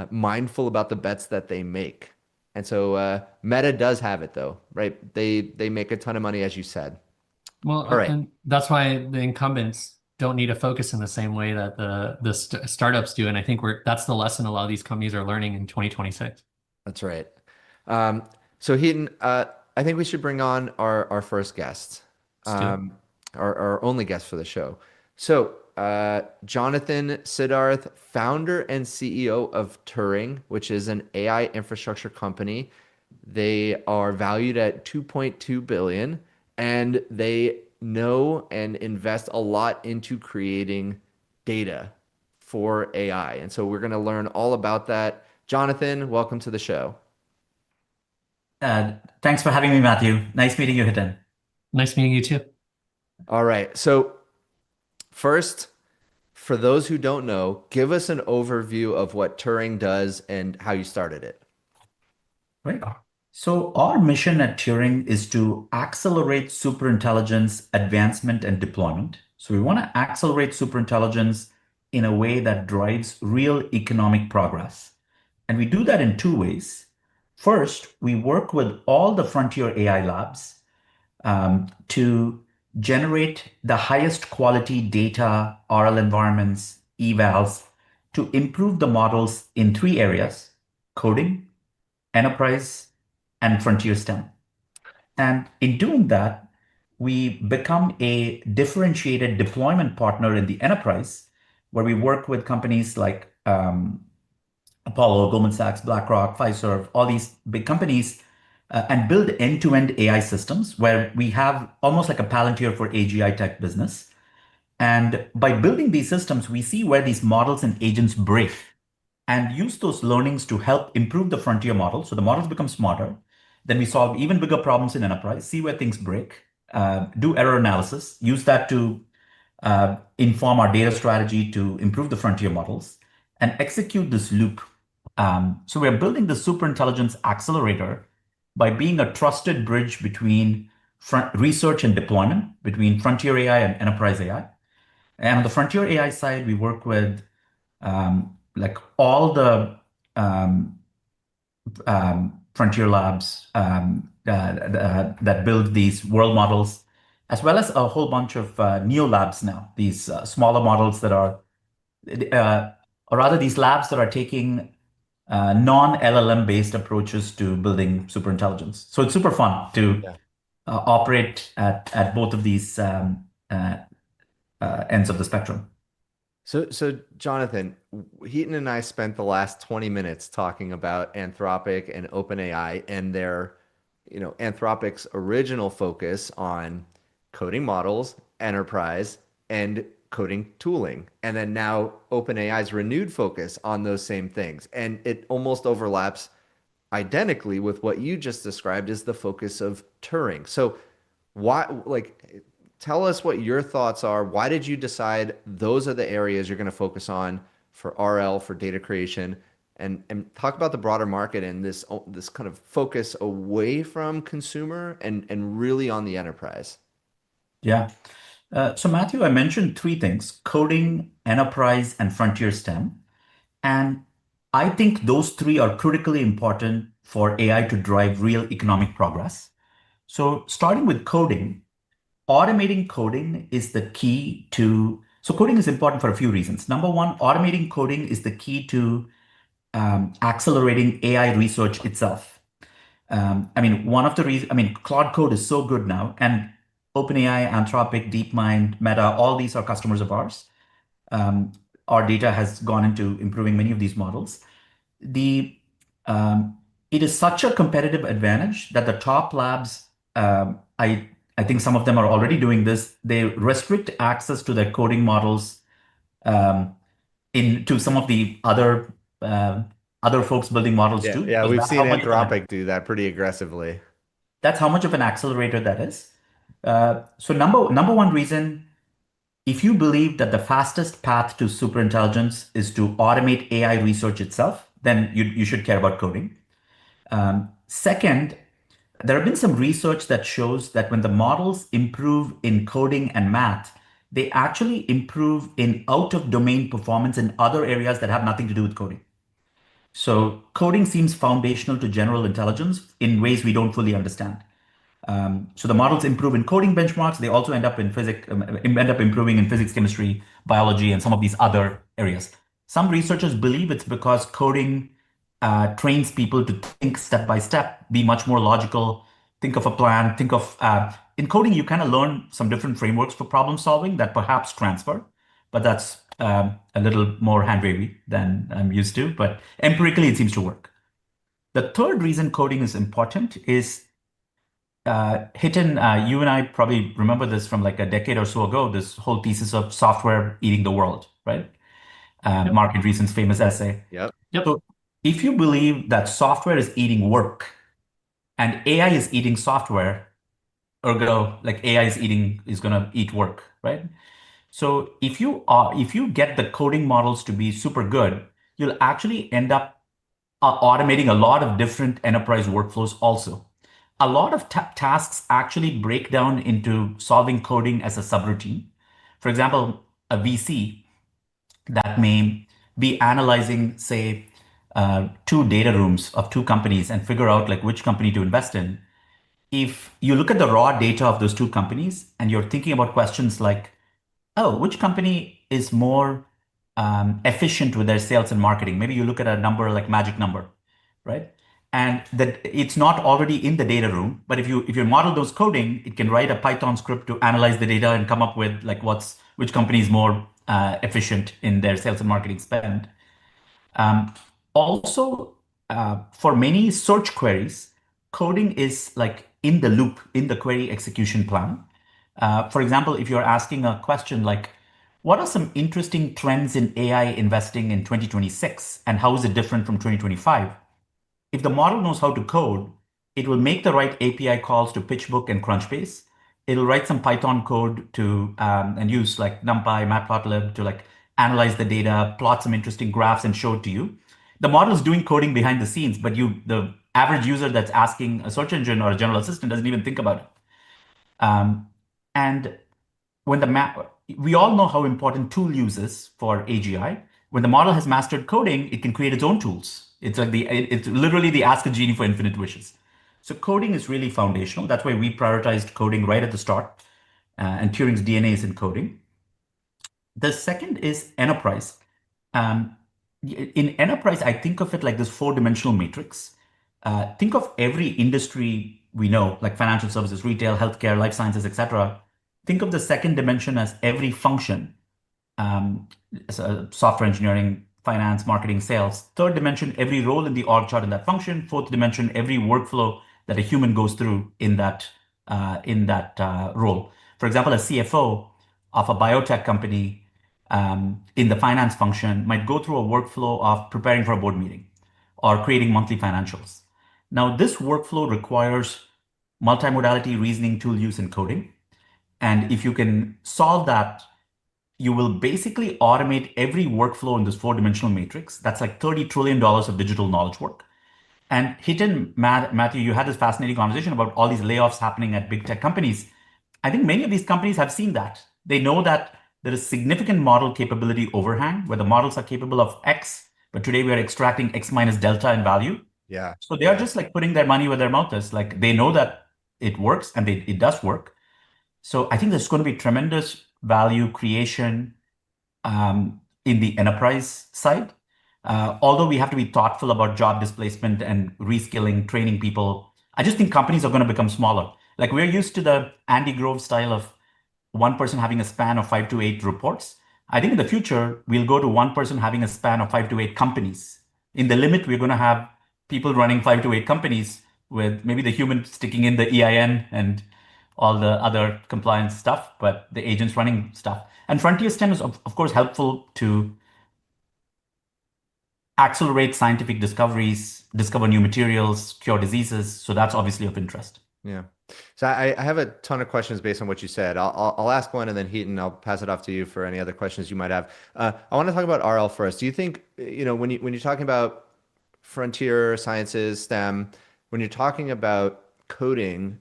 mindful about the bets that they make. And so Meta does have it though, right? They make a ton of money, as you said. Well, All right. and that's why the incumbents don't need to focus in the same way that the startups do. And I think that's the lesson a lot of these companies are learning in 2026. That's right. Um, so Heaton, I think we should bring on our first guest, Let's do it. um, our only guest for the show. So Jonathan Siddharth, founder and CEO of Turing, which is an AI infrastructure company. They are valued at 2.2 billion, and they know and invest a lot into creating data for AI. And so we're going to learn all about that. Jonathan, welcome to the show. Thanks for having me, Matthew. Nice meeting you, Hiten. Nice meeting you too. All right. So, first, for those who don't know, give us an overview of what Turing does and how you started it. Right. So our mission at Turing is to accelerate superintelligence advancement and deployment. So we want to accelerate superintelligence in a way that drives real economic progress. And we do that in 2 ways. First, we work with all the frontier AI labs to generate the highest quality data, RL environments, evals, to improve the models in 3 areas: coding, enterprise, and frontier STEM. And in doing that, we become a differentiated deployment partner in the enterprise, where we work with companies like Apollo, Goldman Sachs, BlackRock, Fiserv, all these big companies, and build end-to-end AI systems where we have almost like a Palantir for AGI tech business. And by building these systems, we see where these models and agents break and use those learnings to help improve the frontier model. So the models become smarter. Then we solve even bigger problems in enterprise, see where things break, do error analysis, use that to inform our data strategy to improve the frontier models, and execute this loop. So we're building the superintelligence accelerator by being a trusted bridge between research and deployment, between frontier AI and enterprise AI. And on the frontier AI side, we work with like all the frontier labs that build these world models, as well as a whole bunch of neo labs now, these smaller models that are, or rather these labs that are taking non-LLM based approaches to building superintelligence. So it's super fun to operate at both of these ends of the spectrum. So Jonathan, Heaton and I spent the last 20 minutes talking about Anthropic and OpenAI and their, Anthropic's original focus on coding models, enterprise, and coding tooling. And then now OpenAI's renewed focus on those same things. And it almost overlaps identically with what you just described as the focus of Turing. So why, like, tell us what your thoughts are. Why did you decide those are the areas you're going to focus on for RL, for data creation? And talk about the broader market and this kind of focus away from consumer and really on the enterprise. Yeah. So Matthew, I mentioned three things: coding, enterprise, and frontier STEM. And I think those three are critically important for AI to drive real economic progress. So starting with coding, automating coding is the key to, so coding is important for a few reasons. Number one, automating coding is the key to accelerating AI research itself. I mean, one of the reasons, I mean, Claude Code is so good now, and OpenAI, Anthropic, DeepMind, Meta, all these are customers of ours. Our data has gone into improving many of these models. The It is such a competitive advantage that the top labs, I think some of them are already doing this. They restrict access to their coding models um, into some of the other folks building models Yeah, too, yeah, because we've that's seen how much of Anthropic do that pretty aggressively. an accelerator that is. So number one reason, if you believe that the fastest path to superintelligence is to automate AI research itself, then you should care about coding. Second, there have been some research that shows that when the models improve in coding and math, they actually improve in out of domain performance in other areas that have nothing to do with coding. So coding seems foundational to general intelligence in ways we don't fully understand. So the models improve in coding benchmarks. They also end up in physics, end up improving in physics, chemistry, biology, and some of these other areas. Some researchers believe it's because coding trains people to think step by step, be much more logical, think of a plan, think of in coding, you kind of learn some different frameworks for problem solving that perhaps transfer, but that's a little more hand wavy than I'm used to. But empirically, it seems to work. The third reason coding is important is Hiten, you and I probably remember this from like a decade or so ago, this whole thesis of software eating the world, right? Mark Andreessen's famous essay. Yep. Yep. So if you believe that software is eating work and AI is eating software, ergo, like AI is gonna eat work, right? So if you get the coding models to be super good, you'll actually end up automating a lot of different enterprise workflows also. A lot of tasks actually break down into solving coding as a subroutine. For example, a VC that may be analyzing, say, two data rooms of two companies and figure out like which company to invest in. If you look at the raw data of those two companies and you're thinking about questions like, oh, which company is more efficient with their sales and marketing? Maybe you look at a number like magic number, right? And that it's not already in the data room, but if you model those coding, it can write a Python script to analyze the data and come up with like which company is more efficient in their sales and marketing spend. Also, for many search queries, coding is like in the loop in the query execution plan. For example, if you're asking a question like, what are some interesting trends in AI investing in 2026 and how is it different from 2025? If the model knows how to code, it will make the right API calls to PitchBook and Crunchbase. It'll write some Python code to and use like NumPy, Matplotlib to like analyze the data, plot some interesting graphs, and show it to you. The model is doing coding behind the scenes, but the average user that's asking a search engine or a general assistant doesn't even think about it. And when we all know how important tool use is for AGI. When the model has mastered coding, it can create its own tools. It's literally the ask a genie for infinite wishes. So coding is really foundational. That's why we prioritized coding right at the start. And Turing's DNA is in coding. The second is enterprise. In enterprise, I think of it like this four-dimensional matrix. Think of every industry we know, like financial services, retail, healthcare, life sciences, etc. Think of the second dimension as every function, so software engineering, finance, marketing, sales. Third dimension, every role in the org chart in that function. Fourth dimension, every workflow that a human goes through in that role. For example, as CFO, of a biotech company in the finance function might go through a workflow of preparing for a board meeting or creating monthly financials. Now, this workflow requires multimodality reasoning tool use and coding. And if you can solve that, you will basically automate every workflow in this four-dimensional matrix. That's like $30 trillion of digital knowledge work. And Hiten, Matthew, you had this fascinating conversation about all these layoffs happening at big tech companies. I think many of these companies have seen that. They know that there is significant model capability overhang where the models are capable of X, but today we are extracting X minus delta in value. Yeah. So they are just like putting their money where their mouth is. Like they know that it works and it does work. So I think there's going to be tremendous value creation in the enterprise side. Although we have to be thoughtful about job displacement and reskilling, training people, I just think companies are going to become smaller. Like we're used to the Andy Grove style of one person having a span of 5 to 8 reports. I think in the future, we'll go to one person having a span of 5 to 8 companies. In the limit, we're going to have people running 5 to 8 companies with maybe the human sticking in the EIN and all the other compliance stuff, but the agents running stuff. And Frontier STEM is, of course, helpful to accelerate scientific discoveries, discover new materials, cure diseases. So that's obviously of interest. Yeah. So I have a ton of questions based on what you said. I'll ask one and then Heaton, I'll pass it off to you for any other questions you might have. I want to talk about RL first. Do you think, when you're talking about frontier sciences, STEM, when you're talking about coding,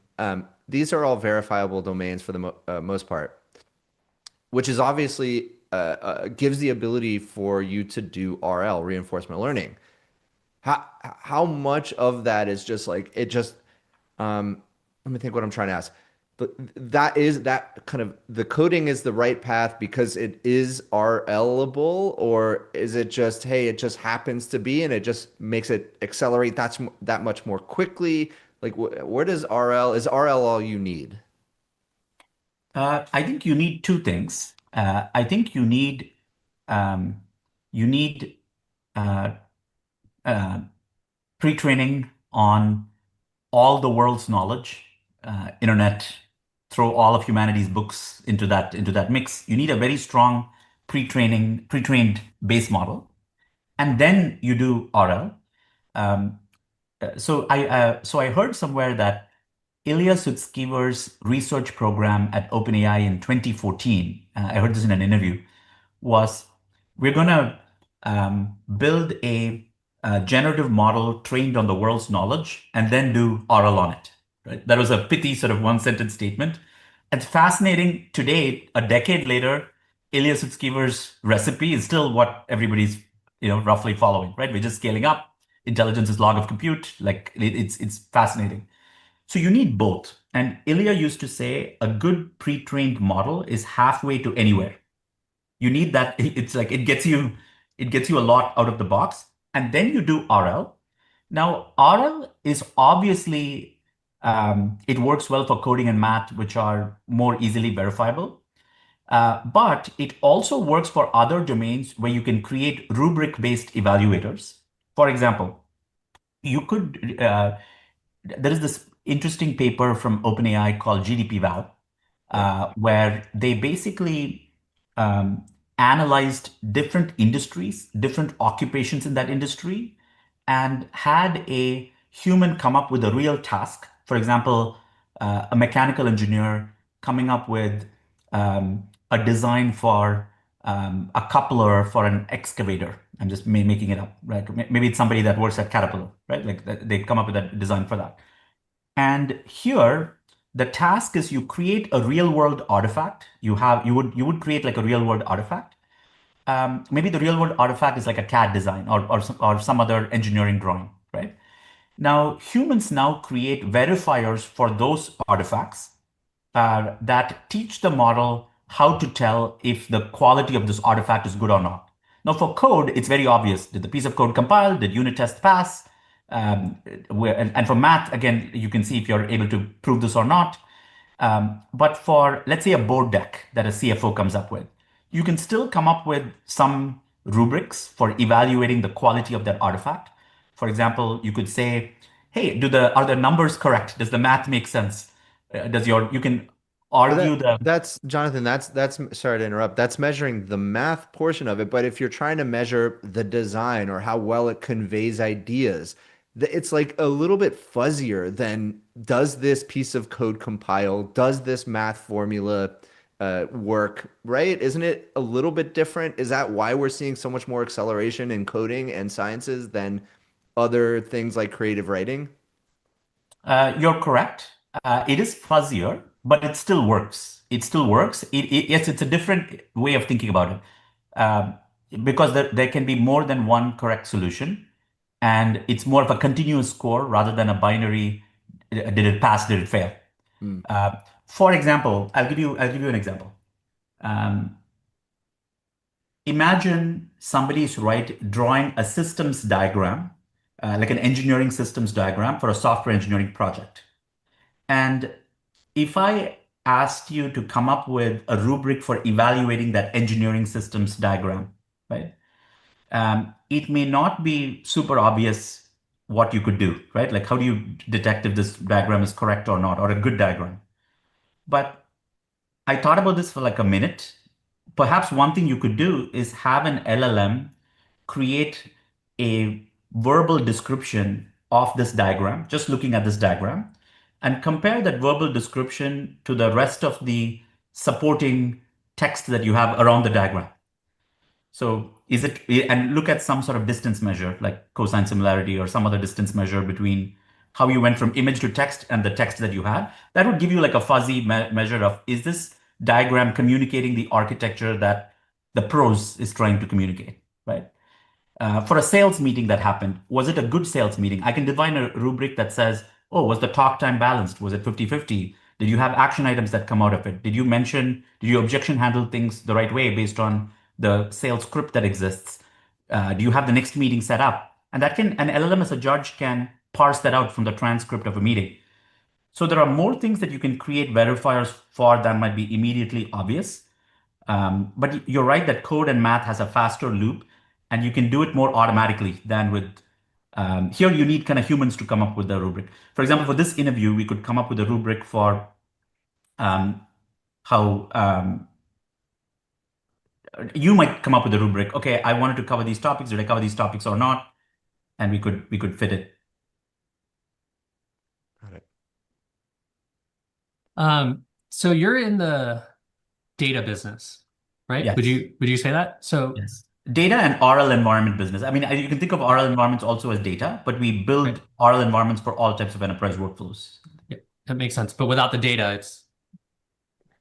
these are all verifiable domains for the most part, which is obviously gives the ability for you to do RL, reinforcement learning. How much of that is just like it just let me think what I'm trying to ask. But that kind of the coding is the right path because it is RLable, or is it just, hey, it just happens to be and it just makes it accelerate that much more quickly? Like where does is RL all you need? I think you need two things. I think you need um, you need uh, uh, pre-training on all the world's knowledge, internet, throw all of humanity's books into that mix. You need a very strong pre-trained base model, and then you do RL. Um, so I heard somewhere that Ilya Sutskever's research program at OpenAI in 2014, I heard this in an interview, was we're going to build a generative model trained on the world's knowledge and then do RL on it. Right? That was a pithy sort of one sentence statement. It's fascinating today, a decade later, Ilya Sutskever's recipe is still what everybody's roughly following, right? We're just scaling up. Intelligence is log of compute. Like it's fascinating. So you need both. And Ilya used to say a good pre-trained model is halfway to anywhere. You need that. It's like it gets you a lot out of the box. And then you do RL. Now, RL is obviously it works well for coding and math, which are more easily verifiable. But it also works for other domains where you can create rubric-based evaluators. For example, you could there is this interesting paper from OpenAI called GDP-Val, where they basically analyzed different industries, different occupations in that industry, and had a human come up with a real task. For example, a mechanical engineer coming up with a design for a coupler for an excavator. I'm just making it up, right? Maybe it's somebody that works at Caterpillar, right? Like they come up with a design for that. And here, the task is you create a real world artifact. You would create like a real world artifact. Maybe the real world artifact is like a CAD design or some other engineering drawing, right? Now, humans now create verifiers for those artifacts that teach the model how to tell if the quality of this artifact is good or not. Now, for code, it's very obvious. Did the piece of code compile? Did unit test pass? And for math, again, you can see if you're able to prove this or not. But for, let's say, a board deck that a CFO comes up with, you can still come up with some rubrics for evaluating the quality of that artifact. For example, you could say, hey, are the numbers correct? Does the math make sense? You can argue that's Jonathan, that's sorry to interrupt. That's measuring the math portion of it, but if you're trying to measure the design or how well it conveys ideas, it's like a little bit fuzzier than does this piece of code compile? Does this math formula work, right? Isn't it a little bit different? Is that why we're seeing so much more acceleration in coding and sciences than other things like creative writing? You're correct. It is fuzzier, but it still works. It still works. Yes, it's a different way of thinking about it. Because there can be more than one correct solution, and it's more of a continuous score rather than a binary, did it pass, did it fail? For example, I'll give you an example. Imagine somebody is drawing a systems diagram, like an engineering systems diagram for a software engineering project. And if I asked you to come up with a rubric for evaluating that engineering systems diagram, right? It may not be super obvious what you could do, right? Like, how do you detect if this diagram is correct or not, or a good diagram? But I thought about this for like a minute. Perhaps one thing you could do is have an LLM create a verbal description of this diagram, just looking at this diagram, and compare that verbal description to the rest of the supporting text that you have around the diagram. So and look at some sort of distance measure, like cosine similarity or some other distance measure between how you went from image to text and the text that you had. That would give you like a fuzzy measure of, is this diagram communicating the architecture that the prose is trying to communicate, right? For a sales meeting that happened, was it a good sales meeting? I can define a rubric that says, oh, was the talk time balanced? Was it 50-50? Did you have action items that come out of it? Did you objection handle things the right way based on the sales script that exists? Do you have the next meeting set up? And an LLM as a judge can parse that out from the transcript of a meeting. So there are more things that you can create verifiers for than might be immediately obvious. But you're right that code and math has a faster loop, and you can do it more automatically than with here you need kind of humans to come up with the rubric. For example, for this interview, we could come up with a rubric for how you might come up with a rubric. Okay, I wanted to cover these topics. Did I cover these topics or not? And we could fit it. Got it. So you're in the data business, right? Yes. Would you say that? So Yes. Data and RL environment business. I mean, you can think of RL environments also as data, but we build RL environments for all types of enterprise workflows. yeah, that makes sense. But without the data, it's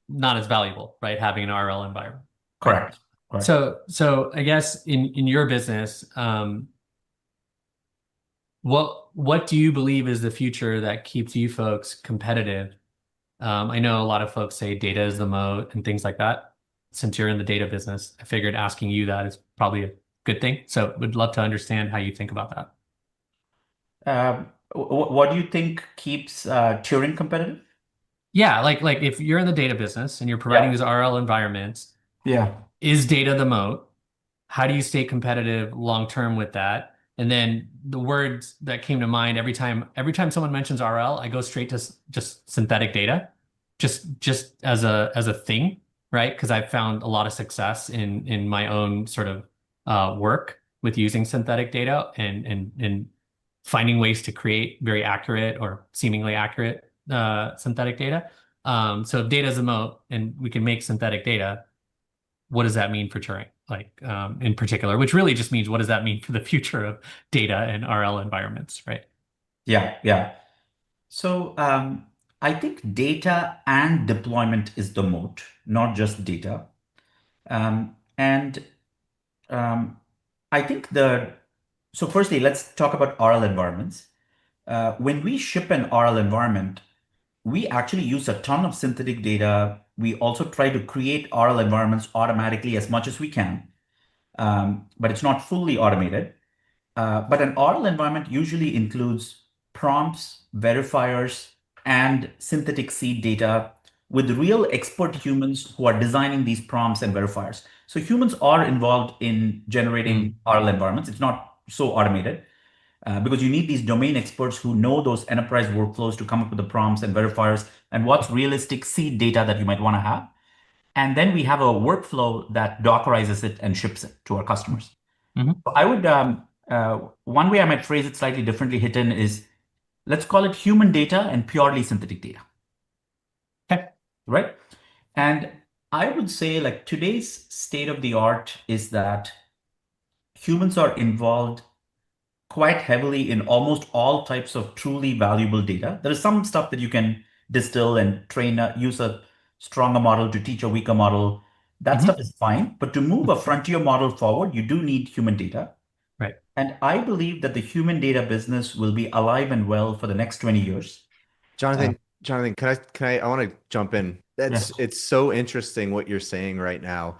not as valuable, right? Having an RL environment. Correct. Correct. So I guess in your business, what do you believe is the future that keeps you folks competitive? I know a lot of folks say data is the moat and things like that. Since you're in the data business, I figured asking you that is probably a good thing. So would love to understand how you think about that. What do you think keeps Turing competitive? Yeah, like if you're in the data business and you're providing these RL environments, is data the moat? How do you stay competitive long term with that? And then the words that came to mind every time someone mentions RL, I go straight to just synthetic data, just as a thing, right? Because I've found a lot of success in my own sort of work with using synthetic data and finding ways to create very accurate or seemingly accurate synthetic data. So if data is a moat and we can make synthetic data, what does that mean for Turing? Like in particular, which really just means what does that mean for the future of data and RL environments, right? Yeah. So I think data and deployment is the moat, not just data. I think so firstly, let's talk about RL environments. When we ship an RL environment, we actually use a ton of synthetic data. We also try to create RL environments automatically as much as we can, but it's not fully automated. But an RL environment usually includes prompts, verifiers, and synthetic seed data with real expert humans who are designing these prompts and verifiers. So humans are involved in generating RL environments. It's not so automated. because you need these domain experts who know those enterprise workflows to come up with the prompts and verifiers and what's realistic seed data that you might want to have. And then we have a workflow that Dockerizes it and ships it to our customers. So I would, one way I might phrase it slightly differently, Hiten, is let's call it human data and purely synthetic data. Okay. Right? And I would say like today's state of the art is that humans are involved quite heavily in almost all types of truly valuable data. There is some stuff that you can distill and train, use a stronger model to teach a weaker model. That stuff is fine. But to move a frontier model forward, you do need human data. Right. And I believe that the human data business will be alive and well for the next 20 years. Jonathan, I want to jump in. Yes. It's so interesting what you're saying right now.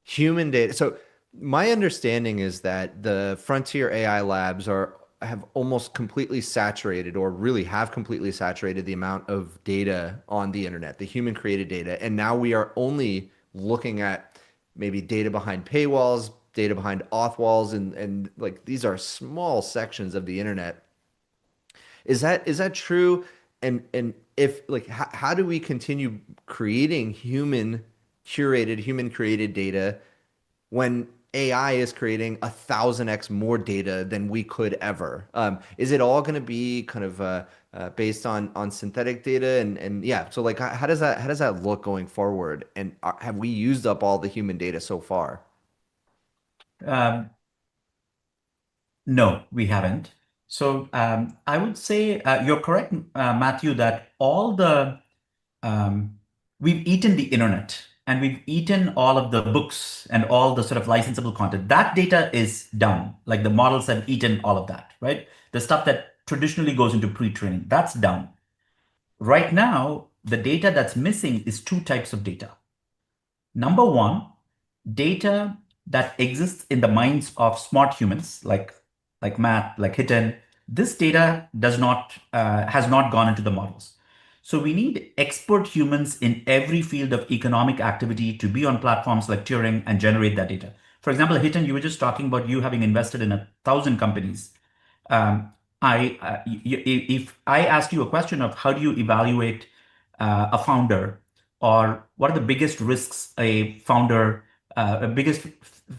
Human data. So my understanding is that the frontier AI labs have almost completely saturated, or really have completely saturated, the amount of data on the internet, the human created data. And now we are only looking at maybe data behind paywalls, data behind auth walls, and like these are small sections of the internet. Is that true? And if like how do we continue creating human curated, human created data when AI is creating 1,000x more data than we could ever? Is it all going to be kind of based on synthetic data? And yeah, so like how does that look going forward? And have we used up all the human data so far? No, we haven't. So I would say you're correct, Matthew, that all the we've eaten the internet and we've eaten all of the books and all the sort of licensable content. That data is done. Like the models have eaten all of that, right? The stuff that traditionally goes into pre-training, that's done. Right now, the data that's missing is two types of data. Number one, data that exists in the minds of smart humans, like Matt, like Hiten. This data does not has not gone into the models. So we need expert humans in every field of economic activity to be on platforms like Turing and generate that data. For example, Hiten, you were just talking about you having invested in 1,000 companies. Um, if I asked you a question of how do you evaluate a founder, or what are the biggest risks a founder, biggest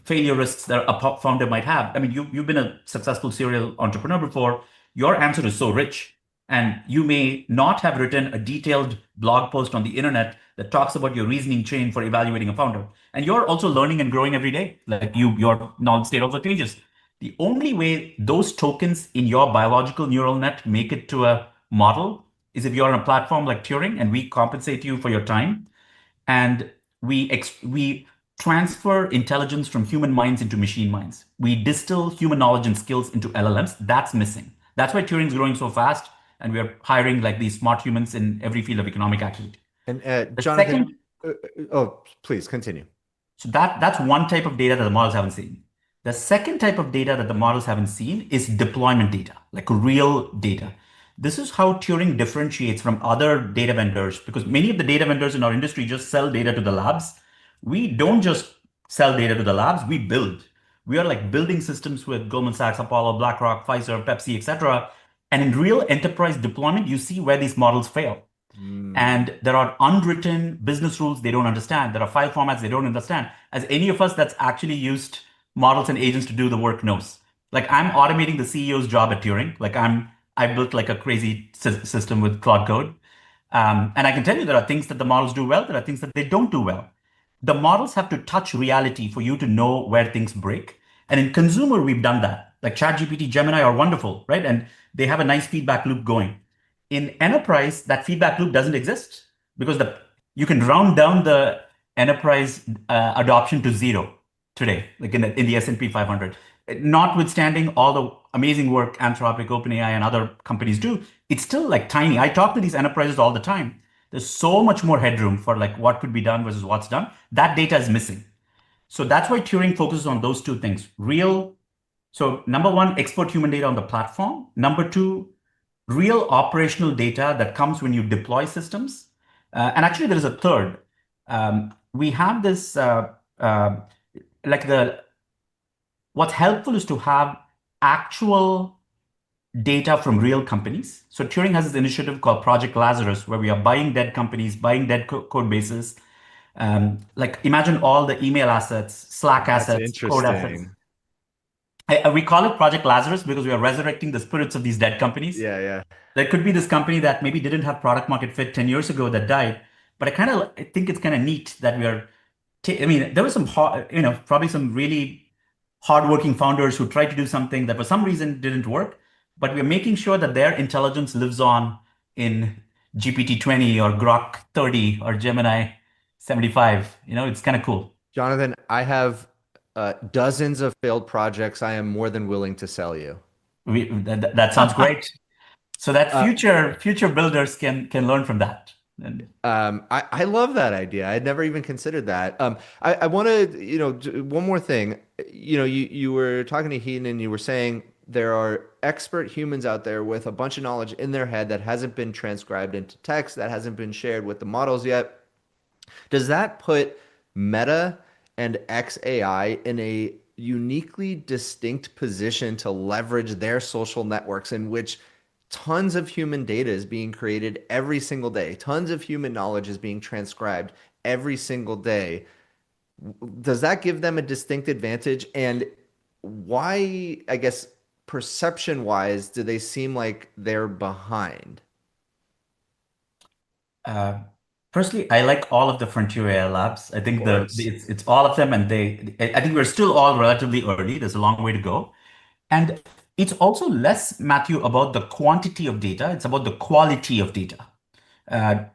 failure risks that a founder might have? I mean, you've been a successful serial entrepreneur before. Your answer is so rich, and you may not have written a detailed blog post on the internet that talks about your reasoning chain for evaluating a founder. And you're also learning and growing every day. Like your knowledge state also changes. The only way those tokens in your biological neural net make it to a model is if you're on a platform like Turing and we compensate you for your time, and we transfer intelligence from human minds into machine minds. We distill human knowledge and skills into LLMs. That's missing. That's why Turing's growing so fast, and we're hiring like these smart humans in every field of economic activity. And The Jonathan, second, oh, please continue. so that's one type of data that the models haven't seen. The second type of data that the models haven't seen is deployment data, like real data. This is how Turing differentiates from other data vendors, because many of the data vendors in our industry just sell data to the labs. We don't just sell data to the labs, we build. We are like building systems with Goldman Sachs, Apollo, BlackRock, Pfizer, Pepsi, etc. And in real enterprise deployment, you see where these models fail. And there are unwritten business rules they don't understand. There are file formats they don't understand. As any of us that's actually used models and agents to do the work knows. Like I'm automating the CEO's job at Turing. Like I built like a crazy system with Claude Code. And I can tell you there are things that the models do well. There are things that they don't do well. The models have to touch reality for you to know where things break. And in consumer, we've done that. Like ChatGPT, Gemini are wonderful, right? And they have a nice feedback loop going. In enterprise, that feedback loop doesn't exist because you can round down the enterprise adoption to zero today, like in the S&P 500. Notwithstanding all the amazing work Anthropic, OpenAI, and other companies do, it's still like tiny. I talk to these enterprises all the time. There's so much more headroom for like what could be done versus what's done. That data is missing. So that's why Turing focuses on those two things. So number one, export human data on the platform. Number two, real operational data that comes when you deploy systems. And actually, there is a third. We have this, what's helpful is to have actual data from real companies. So Turing has this initiative called Project Lazarus, where we are buying dead companies, buying dead code bases. Like imagine all the email assets, Slack That's assets, code assets. interesting. We call it Project Lazarus because we are resurrecting the spirits of these dead companies. Yeah, yeah. There could be this company that maybe didn't have product market fit 10 years ago that died, but I think it's kind of neat that we are. I mean, there was some, probably some really hardworking founders who tried to do something that for some reason didn't work, but we're making sure that their intelligence lives on in GPT-20 or Grok 30 or Gemini 75. It's kind of cool. Jonathan, I have dozens of failed projects I am more than willing to sell you. That sounds great. So that Uh, future builders can learn from that. And I love that idea. I'd never even considered that. I want to, one more thing. You were talking to Hiten and you were saying there are expert humans out there with a bunch of knowledge in their head that hasn't been transcribed into text, that hasn't been shared with the models yet. Does that put Meta and XAI in a uniquely distinct position to leverage their social networks in which tons of human data is being created every single day, tons of human knowledge is being transcribed every single day? Does that give them a distinct advantage? And why, I guess, perception wise, do they seem like they're behind? uh, Firstly, I like all of the frontier AI labs. I Of think course. it's all of them, and I think we're still all relatively early. There's a long way to go. And it's also less, Matthew, about the quantity of data. It's about the quality of data. Uh,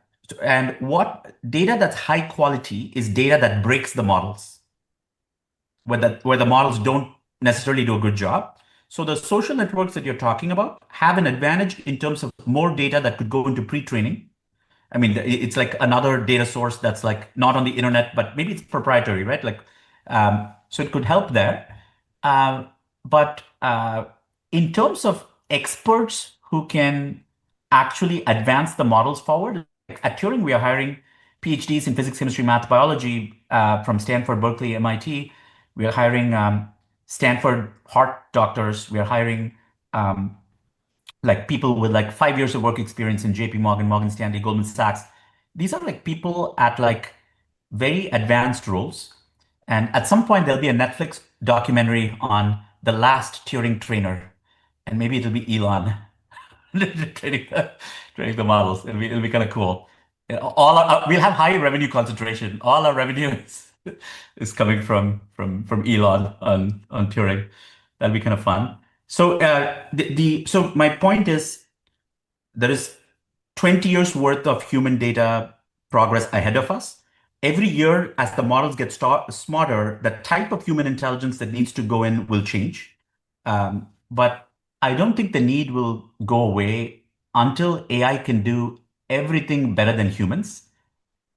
and what data that's high quality is data that breaks the models, where the models don't necessarily do a good job. So the social networks that you're talking about have an advantage in terms of more data that could go into pre-training. I mean, it's like another data source that's like not on the internet, but maybe it's proprietary, right? Like, so it could help there. Um, but in terms of experts who can actually advance the models forward, like at Turing, we are hiring PhDs in physics, chemistry, math, biology from Stanford, Berkeley, MIT. We are hiring Stanford heart doctors. We are hiring like people with like 5 years of work experience in JP Morgan, Morgan Stanley, Goldman Sachs. These are like people at like very advanced roles. And at some point, there'll be a Netflix documentary on the last Turing trainer. And maybe it'll be Elon training training the models. It'll be kind of cool. We'll have high revenue concentration. All our revenue is coming from Elon on Turing. That'll be kind of fun. So so my point is there is 20 years worth of human data progress ahead of us. Every year, as the models get smarter, the type of human intelligence that needs to go in will change. But I don't think the need will go away until AI can do everything better than humans.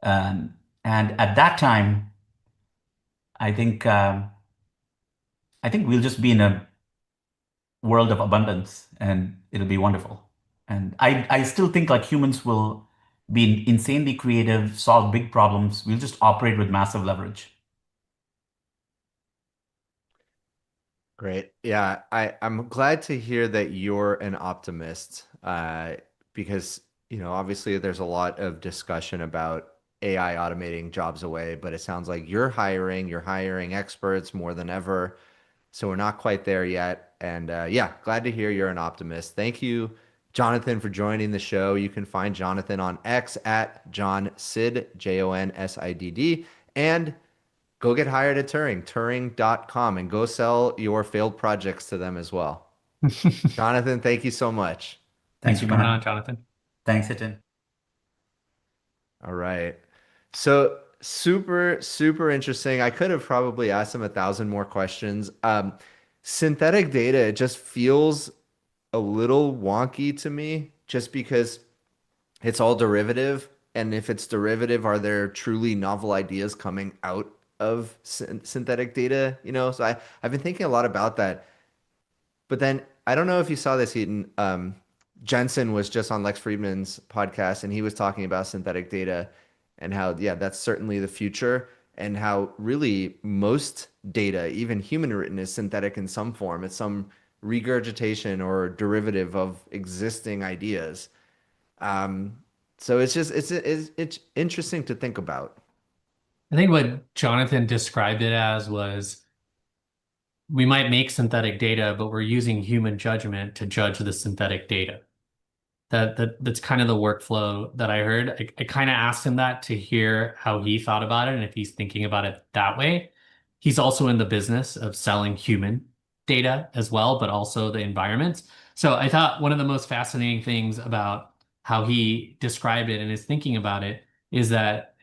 Um, and at that time, I think I think we'll just be in a world of abundance and it'll be wonderful. And I still think like humans will be insanely creative, solve big problems. We'll just operate with massive leverage. Great. Yeah, I'm glad to hear that you're an optimist, because, obviously there's a lot of discussion about AI automating jobs away, but it sounds like you're hiring experts more than ever. So we're not quite there yet. And yeah, glad to hear you're an optimist. Thank you, Jonathan, for joining the show. You can find Jonathan on X at John Sid, JONSIDD, and go get hired at Turing, Turing.com, and go sell your failed projects to them as well. Jonathan, thank you so much. Thanks Thank for you, coming man. on, Jonathan. Thanks, Hiten. All right. So super, super interesting. I could have probably asked him 1,000 more questions. Synthetic data just feels a little wonky to me just because it's all derivative. And if it's derivative, are there truly novel ideas coming out of synthetic data? So I've been thinking a lot about that. But then I don't know if you saw this, Heaton. Jensen was just on Lex Friedman's podcast, and he was talking about synthetic data and how, yeah, that's certainly the future, and how really most data, even human written, is synthetic in some form. It's some regurgitation or derivative of existing ideas. So it's interesting to think about. I think what Jonathan described it as was we might make synthetic data, but we're using human judgment to judge the synthetic data. That's kind of the workflow that I heard. I kind of asked him that to hear how he thought about it and if he's thinking about it that way. He's also in the business of selling human data as well, but also the environments. So I thought one of the most fascinating things about how he described it and his thinking about it is that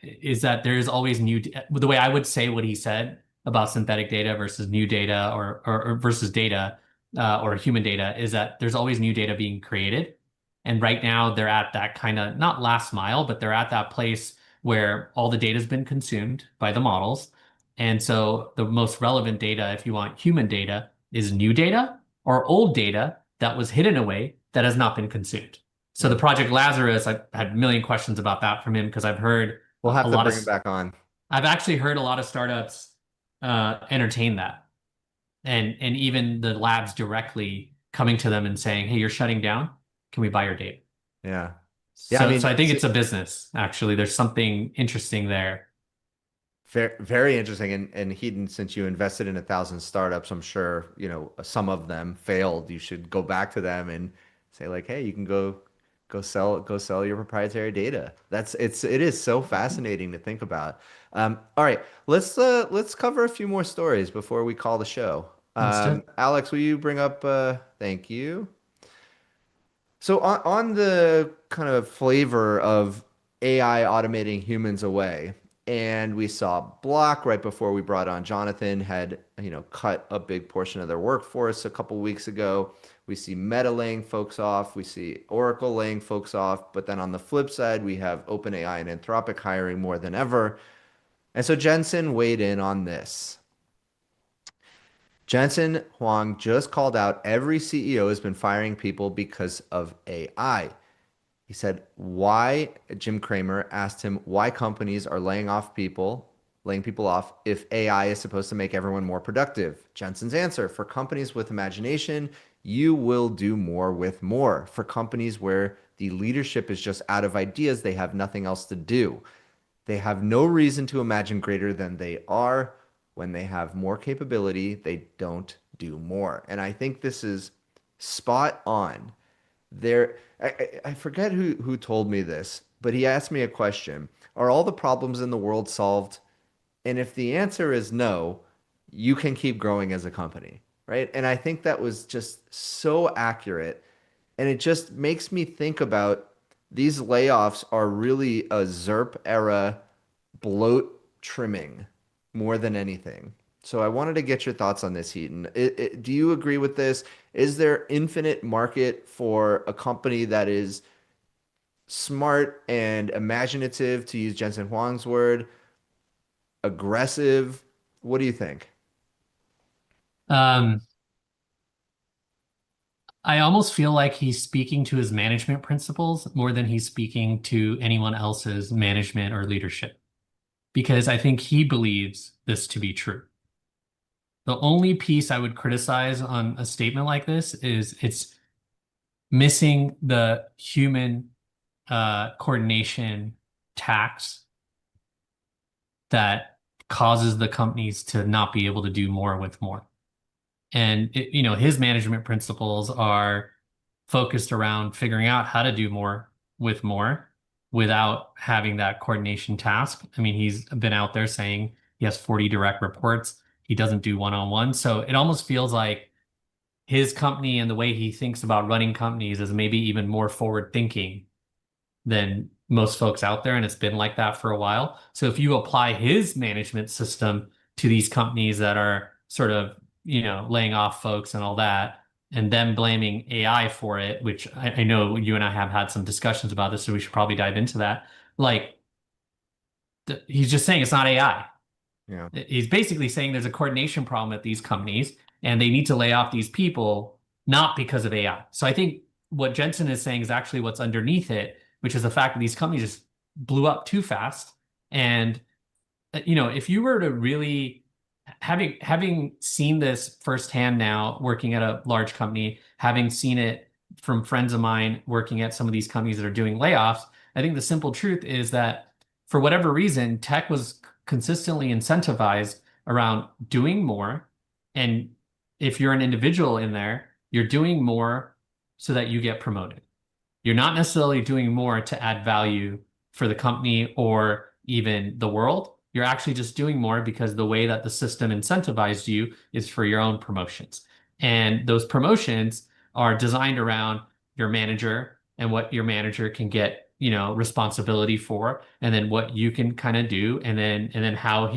there is always the way I would say what he said about synthetic data versus new data or versus data or human data is that there's always new data being created. And right now they're at that kind of not last mile, but they're at that place where all the data has been consumed by the models. And so the most relevant data, if you want human data, is new data or old data that was hidden away that has not been consumed. So the Project Lazarus, I've had a million questions about that from him because I've heard We'll have a to lot bring of it back on. I've actually heard a lot of startups entertain that. And even the labs directly coming to them and saying, "Hey, you're shutting down. Can we buy your data?" Yeah. Yeah, I So, mean, so I think it's a business, actually. There's something interesting there. very, very interesting. And Hiten, since you invested in 1,000 startups, I'm sure, some of them failed. You should go back to them and say like, hey, you can go sell your proprietary data. It is so fascinating to think about. All right, let's cover a few more stories before we call the show. Let's do it. Alex, will you bring up, thank you. So on the kind of flavor of AI automating humans away, and we saw Block right before we brought on Jonathan had, cut a big portion of their workforce a couple weeks ago. We see Meta laying folks off. We see Oracle laying folks off. But then on the flip side, we have OpenAI and Anthropic hiring more than ever. And so Jensen weighed in on this. Jensen Huang just called out every CEO has been firing people because of AI. He said, why, Jim Cramer asked him why companies are laying people off if AI is supposed to make everyone more productive. Jensen's answer, for companies with imagination, you will do more with more. For companies where the leadership is just out of ideas, they have nothing else to do. They have no reason to imagine greater than they are. When they have more capability, they don't do more. And I think this is spot on. I forget who told me this, but he asked me a question. Are all the problems in the world solved? And if the answer is no, you can keep growing as a company, right? And I think that was just so accurate. And it just makes me think about these layoffs are really a ZERP era bloat trimming more than anything. So I wanted to get your thoughts on this, Heaton. Do you agree with this? Is there infinite market for a company that is smart and imaginative, to use Jensen Huang's word, aggressive? What do you think? Um, I almost feel like he's speaking to his management principles more than he's speaking to anyone else's management or leadership, because I think he believes this to be true. The only piece I would criticize on a statement like this is it's missing the human coordination tax that causes the companies to not be able to do more with more. And his management principles are focused around figuring out how to do more with more without having that coordination task. I mean, he's been out there saying he has 40 direct reports. He doesn't do one-on-one. So it almost feels like his company and the way he thinks about running companies is maybe even more forward thinking than most folks out there. And it's been like that for a while. So if you apply his management system to these companies that are sort of, laying off folks and all that, and them blaming AI for it, which I know you and I have had some discussions about this, so we should probably dive into that. Like, he's just saying it's not AI. Yeah. He's basically saying there's a coordination problem at these companies and they need to lay off these people, not because of AI. So I think what Jensen is saying is actually what's underneath it, which is the fact that these companies just blew up too fast. And, if you were to really having seen this firsthand now, working at a large company, having seen it from friends of mine working at some of these companies that are doing layoffs, I think the simple truth is that for whatever reason, tech was consistently incentivized around doing more. And if you're an individual in there, you're doing more so that you get promoted. You're not necessarily doing more to add value for the company or even the world. You're actually just doing more because the way that the system incentivized you is for your own promotions. And those promotions are designed around your manager and what your manager can get, responsibility for, and then what you can kind of do, and then how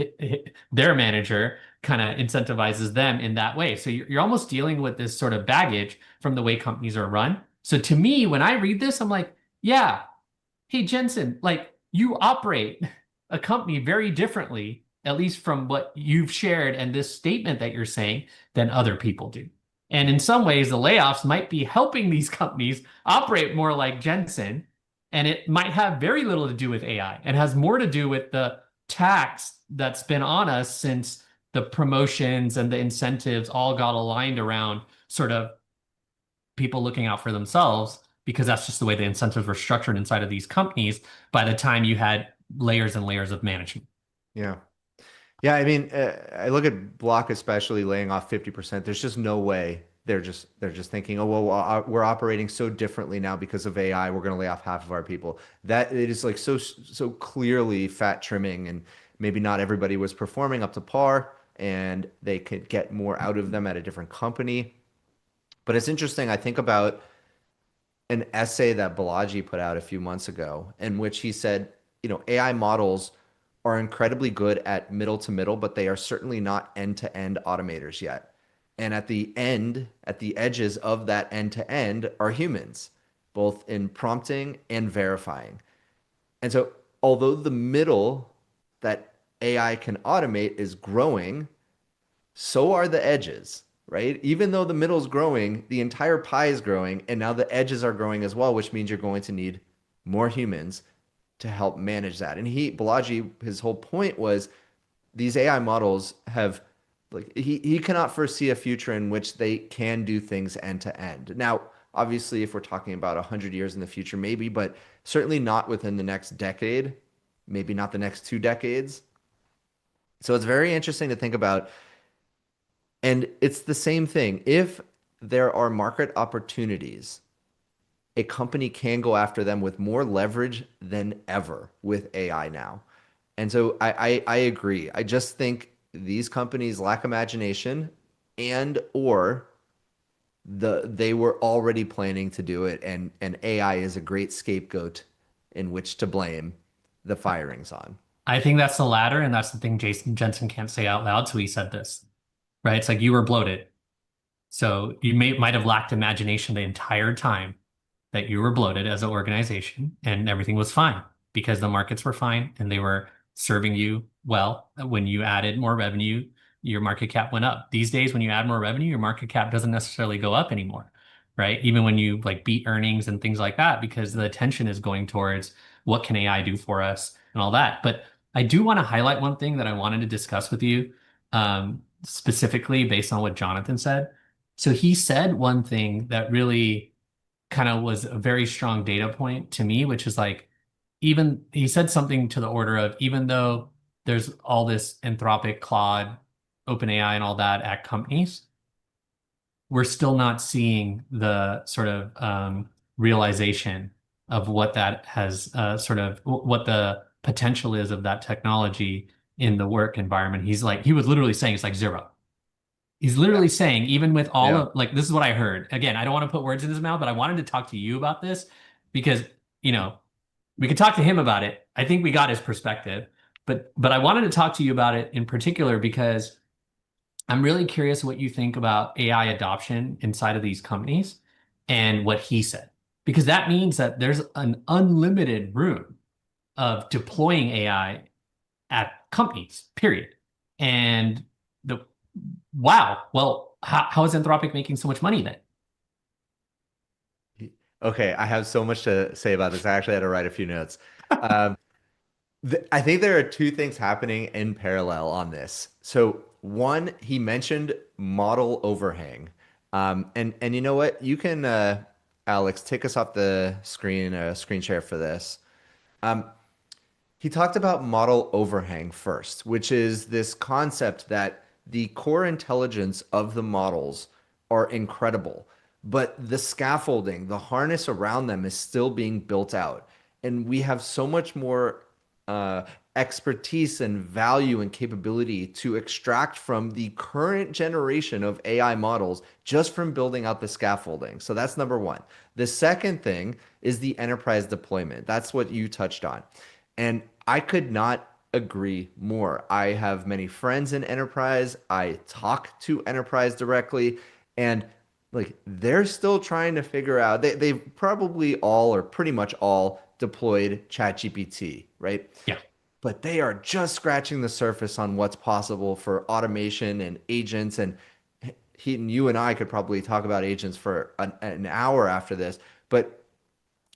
their manager kind of incentivizes them in that way. So you're almost dealing with this sort of baggage from the way companies are run. So to me, when I read this, I'm like, yeah, hey, Jensen, like you operate a company very differently, at least from what you've shared and this statement that you're saying, than other people do. And in some ways, the layoffs might be helping these companies operate more like Jensen. And it might have very little to do with AI and has more to do with the tax that's been on us since the promotions and the incentives all got aligned around sort of people looking out for themselves, because that's just the way the incentives were structured inside of these companies by the time you had layers and layers of management. Yeah. Yeah, I mean, I look at Block especially laying off 50%. There's just no way they're just thinking, oh well, we're operating so differently now because of AI. We're going to lay off half of our people. That it is like so clearly fat trimming, and maybe not everybody was performing up to par, and they could get more out of them at a different company. But it's interesting. I think about an essay that Balaji put out a few months ago, in which he said, AI models are incredibly good at middle to middle, but they are certainly not end-to-end automators yet. And at the edges of that end-to-end are humans, both in prompting and verifying. And so although the middle that AI can automate is growing, so are the edges, right? Even though the middle is growing, the entire pie is growing, and now the edges are growing as well, which means you're going to need more humans to help manage that. And Balaji, his whole point was these AI models have, like, he cannot foresee a future in which they can do things end to end. Now, obviously, if we're talking about 100 years in the future, maybe, but certainly not within the next decade, maybe not the next 2 decades. So it's very interesting to think about. And it's the same thing. If there are market opportunities, a company can go after them with more leverage than ever with AI now. And so I agree. I just think these companies lack imagination, and or they were already planning to do it, and AI is a great scapegoat in which to blame the firings on. I think that's the latter, and that's the thing Jensen can't say out loud, so he said this, right? It's like you were bloated. So you might have lacked imagination the entire time that you were bloated as an organization, and everything was fine because the markets were fine and they were serving you well. When you added more revenue, your market cap went up. These days, when you add more revenue, your market cap doesn't necessarily go up anymore, right? Even when you like beat earnings and things like that, because the attention is going towards what can AI do for us and all that. But I do want to highlight one thing that I wanted to discuss with you, specifically based on what Jonathan said. So he said one thing that really kind of was a very strong data point to me, which is like, even he said something to the order of, even though there's all this Anthropic, Claude, OpenAI, and all that at companies, we're still not seeing the sort of realization of what that has what the potential is of that technology in the work environment. He was literally saying it's like zero. He's literally saying, even with all of, like, this is what I heard. Again, I don't want to put words in his mouth, but I wanted to talk to you about this because, we could talk to him about it. I think we got his perspective, but I wanted to talk to you about it in particular because I'm really curious what you think about AI adoption inside of these companies and what he said, because that means that there's an unlimited room of deploying AI at companies, period. And wow, well, how is Anthropic making so much money then? Okay, I have so much to say about this. I actually had to write a few notes. I think there are 2 things happening in parallel on this. So One, he mentioned model overhang. And you know what? You can, Alex, take us off the screen, screen share for this. He talked about model overhang first, which is this concept that the core intelligence of the models are incredible, but the scaffolding, the harness around them is still being built out. And we have so much more uh, expertise and value and capability to extract from the current generation of AI models just from building out the scaffolding. So that's number one. The second thing is the enterprise deployment. That's what you touched on. And I could not agree more. I have many friends in enterprise. I talk to enterprise directly, and like they're still trying to figure out. They've probably all or pretty much all deployed ChatGPT, right? Yeah. But they are just scratching the surface on what's possible for automation and agents. And Heaton, you and I could probably talk about agents for an hour after this. But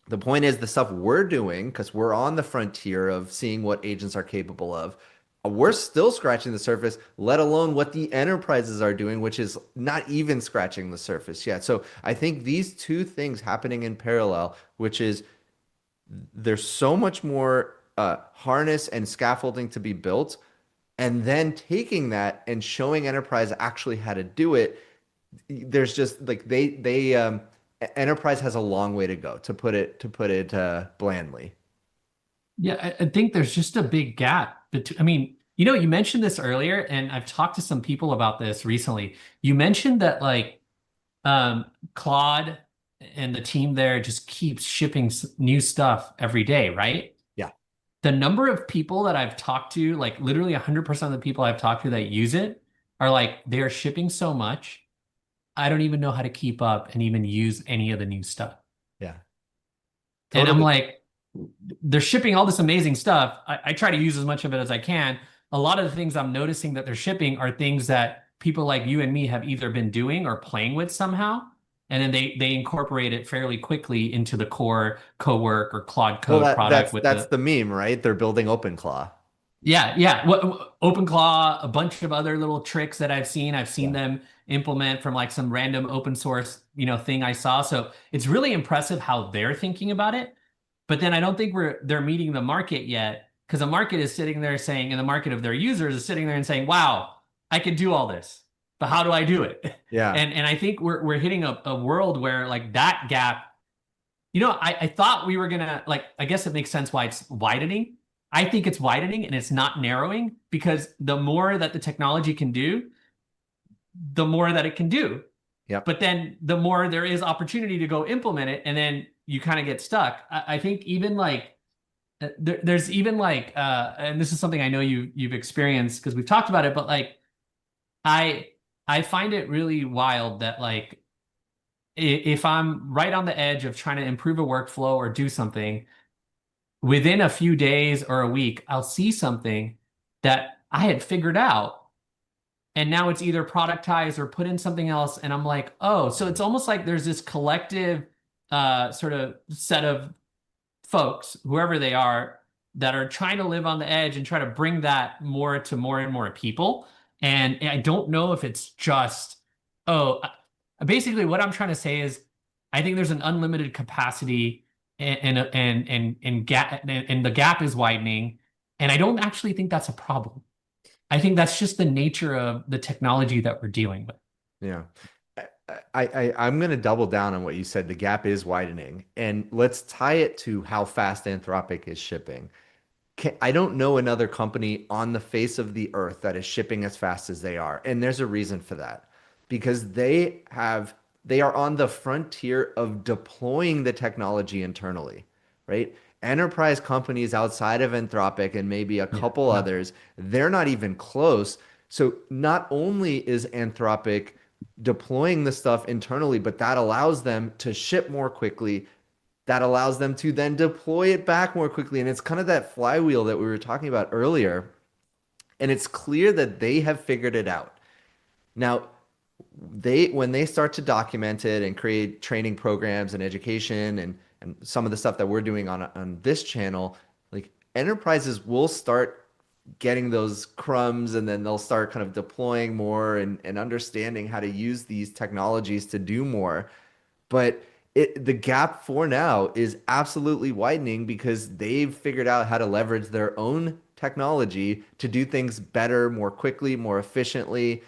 the point is, the stuff we're doing, because we're on the frontier of seeing what agents are capable of, we're still scratching the surface, let alone what the enterprises are doing, which is not even scratching the surface yet. So I think these two things happening in parallel, which is there's so much more harness and scaffolding to be built, and then taking that and showing enterprise actually how to do it. There's just like enterprise has a long way to go, to put it blandly. Yeah, I think there's just a big gap between, I mean, you know, you mentioned this earlier, and I've talked to some people about this recently. You mentioned that like Claude and the team there just keeps shipping new stuff every day, right? Yeah. The number of people that I've talked to, like literally 100% of the people I've talked to that use it are like, they're shipping so much. I don't even know how to keep up and even use any of the new stuff. Yeah. And I'm Totally. like, they're shipping all this amazing stuff. I try to use as much of it as I can. A lot of the things I'm noticing that they're shipping are things that people like you and me have either been doing or playing with somehow. And then they incorporate it fairly quickly into the core Cowork or Claude Well, Code product with that's the the meme, right? They're building OpenClaw. yeah. What OpenClaw, a bunch of other little tricks that I've seen. I've seen Yeah. them implement from like some random open source, thing I saw. So it's really impressive how they're thinking about it. But then I don't think they're meeting the market yet, because the market is sitting there saying, and the market of their users is sitting there and saying, "Wow, I can do all this, but how do I do it?" Yeah. And I think we're hitting a world where like that gap. I thought we were gonna like. I guess it makes sense why it's widening. I think it's widening and it's not narrowing, because the more that the technology can do, the more that it can do. Yep. But then the more there is opportunity to go implement it, and then you kind of get stuck. I think even like there's even like and this is something I know you've experienced because we've talked about it, but like I I find it really wild that like if I'm right on the edge of trying to improve a workflow or do something, within a few days or a week, I'll see something that I had figured out, and now it's either productized or put in something else, and I'm like, oh, so it's almost like there's this collective sort of set of folks, whoever they are, that are trying to live on the edge and try to bring that more to more and more people. And I don't know if it's just, oh, basically what I'm trying to say is I think there's an unlimited capacity, and gap, and the gap is widening. And I don't actually think that's a problem. I think that's just the nature of the technology that we're dealing with. Yeah. I'm going to double down on what you said. The gap is widening. And let's tie it to how fast Anthropic is shipping. I don't know another company on the face of the earth that is shipping as fast as they are. And there's a reason for that. Because they are on the frontier of deploying the technology internally, right? Enterprise companies outside of Anthropic and maybe a couple others, they're not even close. So not only is Anthropic deploying the stuff internally, but that allows them to ship more quickly. That allows them to then deploy it back more quickly. And it's kind of that flywheel that we were talking about earlier. And it's clear that they have figured it out. Now, when they start to document it and create training programs and education and some of the stuff that we're doing on this channel, like enterprises will start getting those crumbs, and then they'll start kind of deploying more and understanding how to use these technologies to do more. But the gap for now is absolutely widening because they've figured out how to leverage their own technology to do things better, more quickly, more efficiently.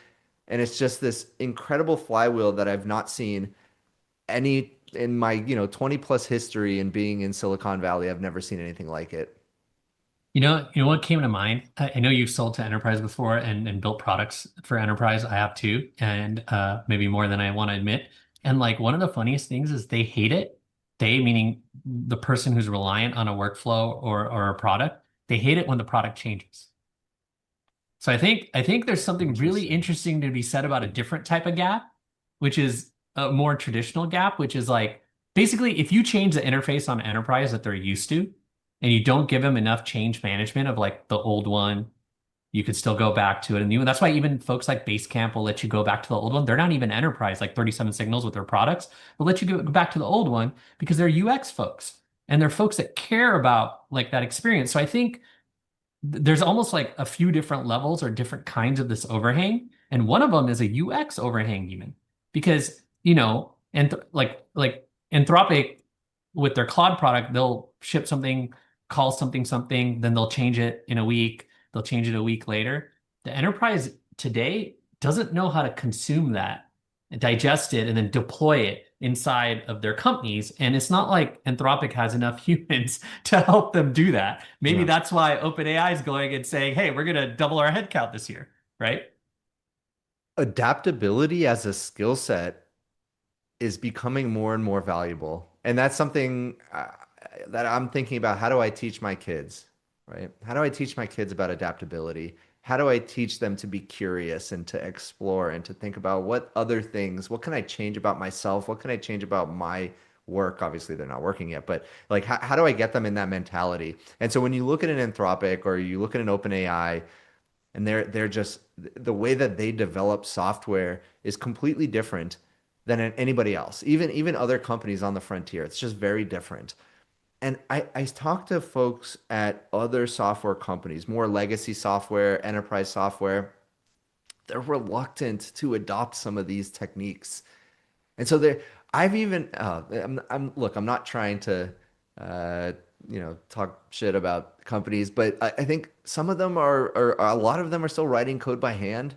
And it's just this incredible flywheel that I've not seen any in my, 20 plus history and being in Silicon Valley. I've never seen anything like it. You know what came to mind? I know you've sold to enterprise before and built products for enterprise. I have too, and maybe more than I want to admit. And like one of the funniest things is they hate it. They meaning the person who's reliant on a workflow or a product. They hate it when the product changes. So I think there's something really interesting to be said about a different type of gap, which is a more traditional gap, which is like basically if you change the interface on enterprise that they're used to, and you don't give them enough change management of like the old one, you could still go back to it. And that's why even folks like Basecamp will let you go back to the old one. They're not even enterprise, like 37 Signals with their products. They'll let you go back to the old one because they're UX folks and they're folks that care about like that experience. So I think there's almost like a few different levels or different kinds of this overhang. And one of them is a UX overhang even because, and like Anthropic with their Claude product, they'll ship something, call something, then they'll change it in a week. They'll change it a week later. The enterprise today doesn't know how to consume that, digest it, and then deploy it inside of their companies. And it's not like Anthropic has enough humans to help them do that. Maybe that's why OpenAI is going and saying, hey, we're going to double our headcount this year, right? Adaptability as a skill set is becoming more and more valuable. And that's something that I'm thinking about. How do I teach my kids, right? How do I teach my kids about adaptability? How do I teach them to be curious and to explore and to think about what other things, what can I change about myself? What can I change about my work? Obviously, they're not working yet, but like, how do I get them in that mentality? And so when you look at an Anthropic or you look at an OpenAI, and they're just the way that they develop software is completely different than anybody else, even other companies on the frontier. It's just very different. And I talk to folks at other software companies, more legacy software, enterprise software. They're reluctant to adopt some of these techniques. And so I've even, I'm not trying to, talk shit about companies, but I think some of them are, a lot of them are still writing code by hand,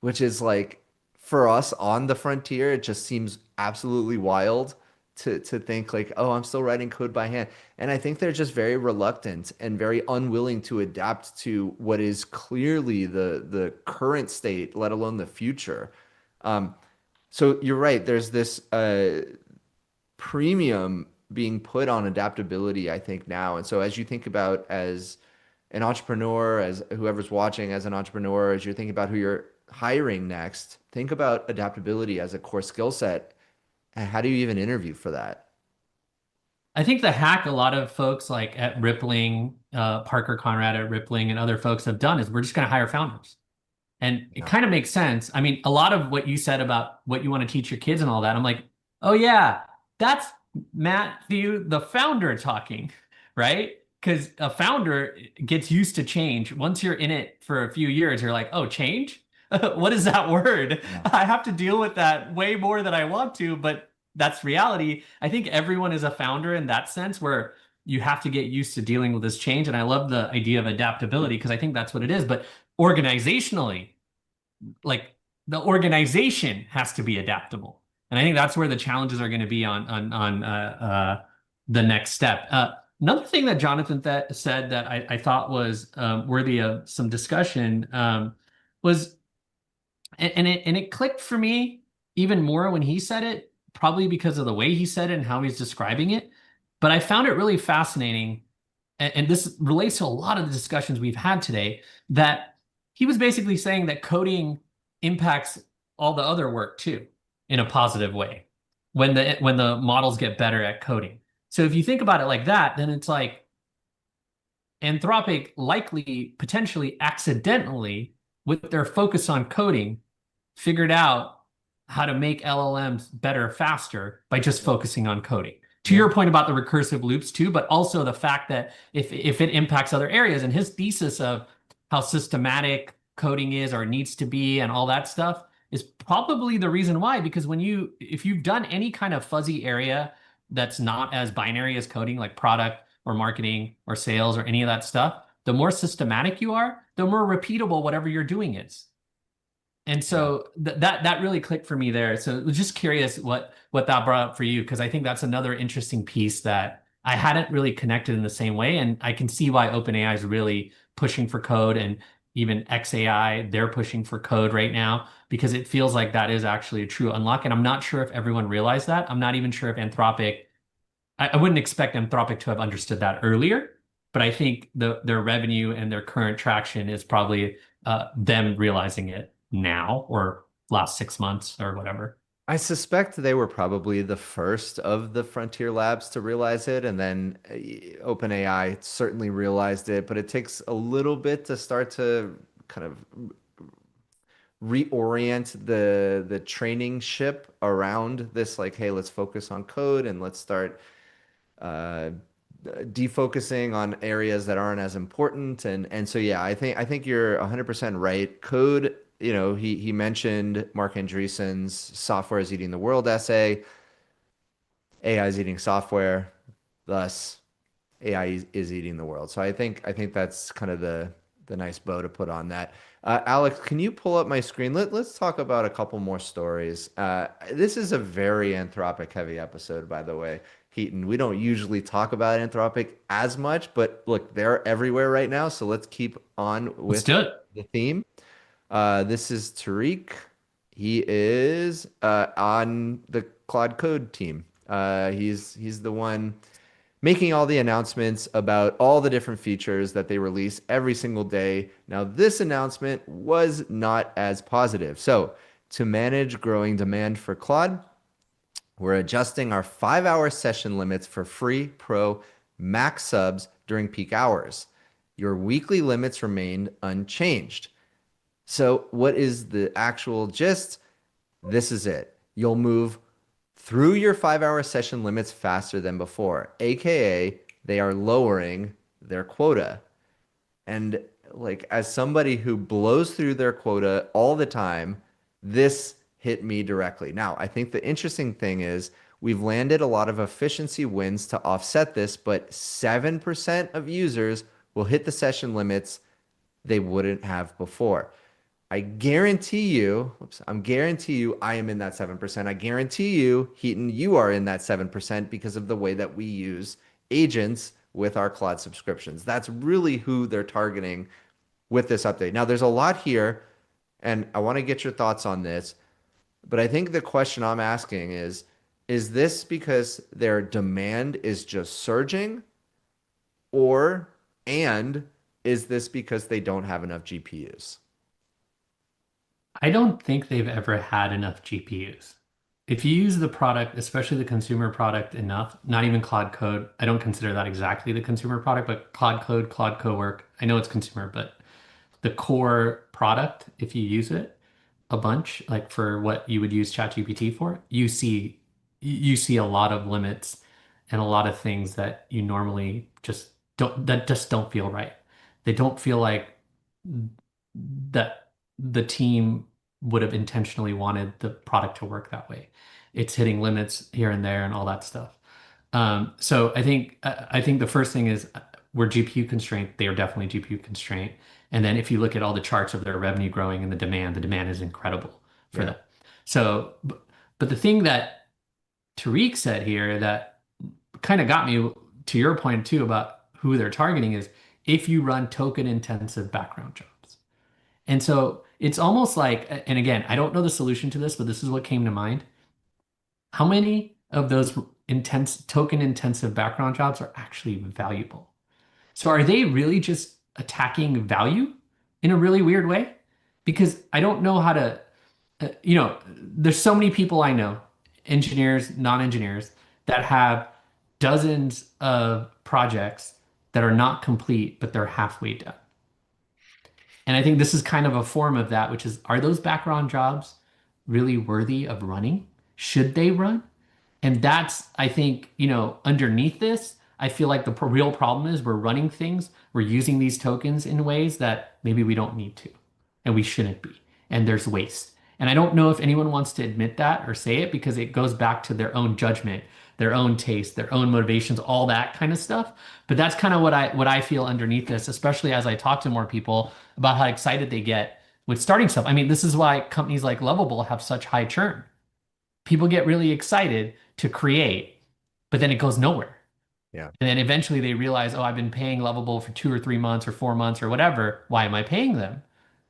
which is like, for us on the frontier, it just seems absolutely wild to think like, oh, I'm still writing code by hand. And I think they're just very reluctant and very unwilling to adapt to what is clearly the current state, let alone the future. So you're right. There's this premium being put on adaptability, I think now. And so as you think about as an entrepreneur, as whoever's watching as an entrepreneur, as you're thinking about who you're hiring next, think about adaptability as a core skill set. And how do you even interview for that? I think the hack a lot of folks like at Rippling, Parker Conrad at Rippling and other folks have done is we're just going to hire founders. And it kind of makes sense. I mean, a lot of what you said about what you want to teach your kids and all that, I'm like, oh yeah, that's Matthew, the founder talking, right? Because a founder gets used to change. Once you're in it for a few years, you're like, oh, change? What is that word? Yeah. I have to deal with that way more than I want to, but that's reality. I think everyone is a founder in that sense where you have to get used to dealing with this change. And I love the idea of adaptability because I think that's what it is. But organizationally, like the organization has to be adaptable. And I think that's where the challenges are going to be on the next step. Another thing that Jonathan said that I thought was worthy of some discussion was, and it clicked for me even more when he said it, probably because of the way he said it and how he's describing it. But I found it really fascinating, and this relates to a lot of the discussions we've had today, that he was basically saying that coding impacts all the other work too, in a positive way, when the models get better at coding. So if you think about it like that, then it's like Anthropic likely, potentially, accidentally, with their focus on coding, figured out how to make LLMs better faster by just focusing on coding. To your point about the recursive loops too, but also the fact that if it impacts other areas, and his thesis of how systematic coding is or needs to be and all that stuff is probably the reason why. Because if you've done any kind of fuzzy area that's not as binary as coding, like product or marketing or sales or any of that stuff, the more systematic you are, the more repeatable whatever you're doing is. And so that really clicked for me there. So I was just curious what that brought up for you, because I think that's another interesting piece that I hadn't really connected in the same way. And I can see why OpenAI is really pushing for code, and even XAI, they're pushing for code right now, because it feels like that is actually a true unlock. And I'm not sure if everyone realized that. I'm not even sure if Anthropic, I wouldn't expect Anthropic to have understood that earlier, but I think their revenue and their current traction is probably them realizing it now or last 6 months or whatever. I suspect they were probably the first of the frontier labs to realize it, and then OpenAI certainly realized it, but it takes a little bit to start to kind of reorient the training ship around this, like, hey, let's focus on code and let's start uh, defocusing on areas that aren't as important. And so yeah, I think you're 100% right. Code, he mentioned Mark Andreessen's software is eating the world essay. AI is eating software, thus AI is eating the world. So I think that's kind of the nice bow to put on that. Alex, can you pull up my screen? Let's talk about a couple more stories. This is a very Anthropic heavy episode, by the way. Heaton, we don't usually talk about Anthropic as much, but look, they're everywhere right now. So let's keep on Let's with do it. the theme. This is Tariq. He is on the Claude Code team. He's the one making all the announcements about all the different features that they release every single day. Now, this announcement was not as positive. So, to manage growing demand for Claude, we're adjusting our 5-hour session limits for free, pro, max subs during peak hours. Your weekly limits remained unchanged. So, what is the actual gist? This is it. You'll move through your 5-hour session limits faster than before, aka they are lowering their quota. And like, as somebody who blows through their quota all the time, this hit me directly. Now, I think the interesting thing is we've landed a lot of efficiency wins to offset this, but 7% of users will hit the session limits they wouldn't have before. I guarantee you, I am in that 7%. I guarantee you, Heaton, you are in that 7% because of the way that we use agents with our Claude subscriptions. That's really who they're targeting with this update. Now, there's a lot here, and I want to get your thoughts on this, but I think the question I'm asking is this because their demand is just surging, and is this because they don't have enough GPUs? I don't think they've ever had enough GPUs. If you use the product, especially the consumer product, enough, not even Claude Code, I don't consider that exactly the consumer product, but Claude Code, Claude Cowork, I know it's consumer, but the core product, if you use it a bunch, like for what you would use ChatGPT for, you see a lot of limits and a lot of things that you normally just don't feel right. They don't feel like that the team would have intentionally wanted the product to work that way. It's hitting limits here and there and all that stuff. So I think the first thing is we're GPU constrained. They are definitely GPU constrained. And then if you look at all the charts of their revenue growing and the demand is incredible for them. So, but the thing that Tariq said here that kind of got me to your point too about who they're targeting is if you run token intensive background jobs. And so it's almost like, and again, I don't know the solution to this, but this is what came to mind. How many of those token intensive background jobs are actually valuable? So are they really just attacking value in a really weird way? Because I don't know how to, there's so many people I know, engineers, non-engineers, that have dozens of projects that are not complete, but they're halfway done. And I think this is kind of a form of that, which is, are those background jobs really worthy of running? Should they run? And that's, I think, underneath this, I feel like the real problem is we're running things, we're using these tokens in ways that maybe we don't need to, and we shouldn't be, and there's waste. And I don't know if anyone wants to admit that or say it because it goes back to their own judgment, their own taste, their own motivations, all that kind of stuff. But that's kind of what I feel underneath this, especially as I talk to more people about how excited they get with starting stuff. I mean, this is why companies like Lovable have such high churn. People get really excited to create, but then it goes nowhere. Yeah. And then eventually they realize, oh, I've been paying Lovable for 2 or 3 months or 4 months or whatever. Why am I paying them?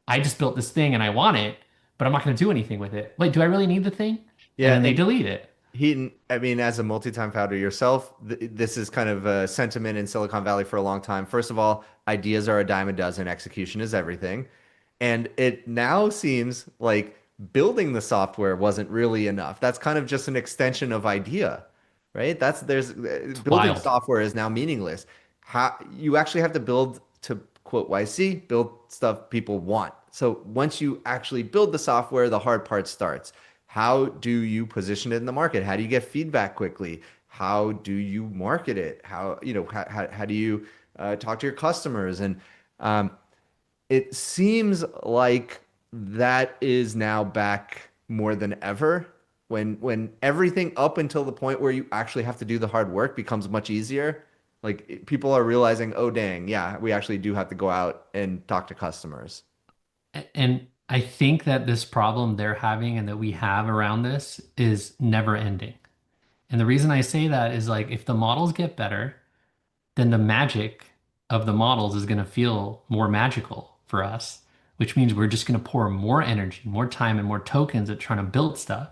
I just built this thing and I want it, but I'm not going to do anything with it. Wait, do I really need the thing? And Yeah, then they and delete it. Heaton, I mean, as a multi-time founder yourself, this is kind of a sentiment in Silicon Valley for a long time. First of all, ideas are a dime a dozen, execution is everything. And it now seems like building the software wasn't really enough. That's kind of just an extension of idea, right? There's It's building wild. software is now meaningless. How you actually have to build, to quote YC, build stuff people want. So once you actually build the software, the hard part starts. How do you position it in the market? How do you get feedback quickly? How do you market it? How do you talk to your customers? And um, it seems like that is now back more than ever. When everything up until the point where you actually have to do the hard work becomes much easier, like people are realizing, oh dang, yeah, we actually do have to go out and talk to customers. And I think that this problem they're having and that we have around this is never ending. And the reason I say that is like if the models get better, then the magic of the models is going to feel more magical for us, which means we're just going to pour more energy, more time, and more tokens at trying to build stuff.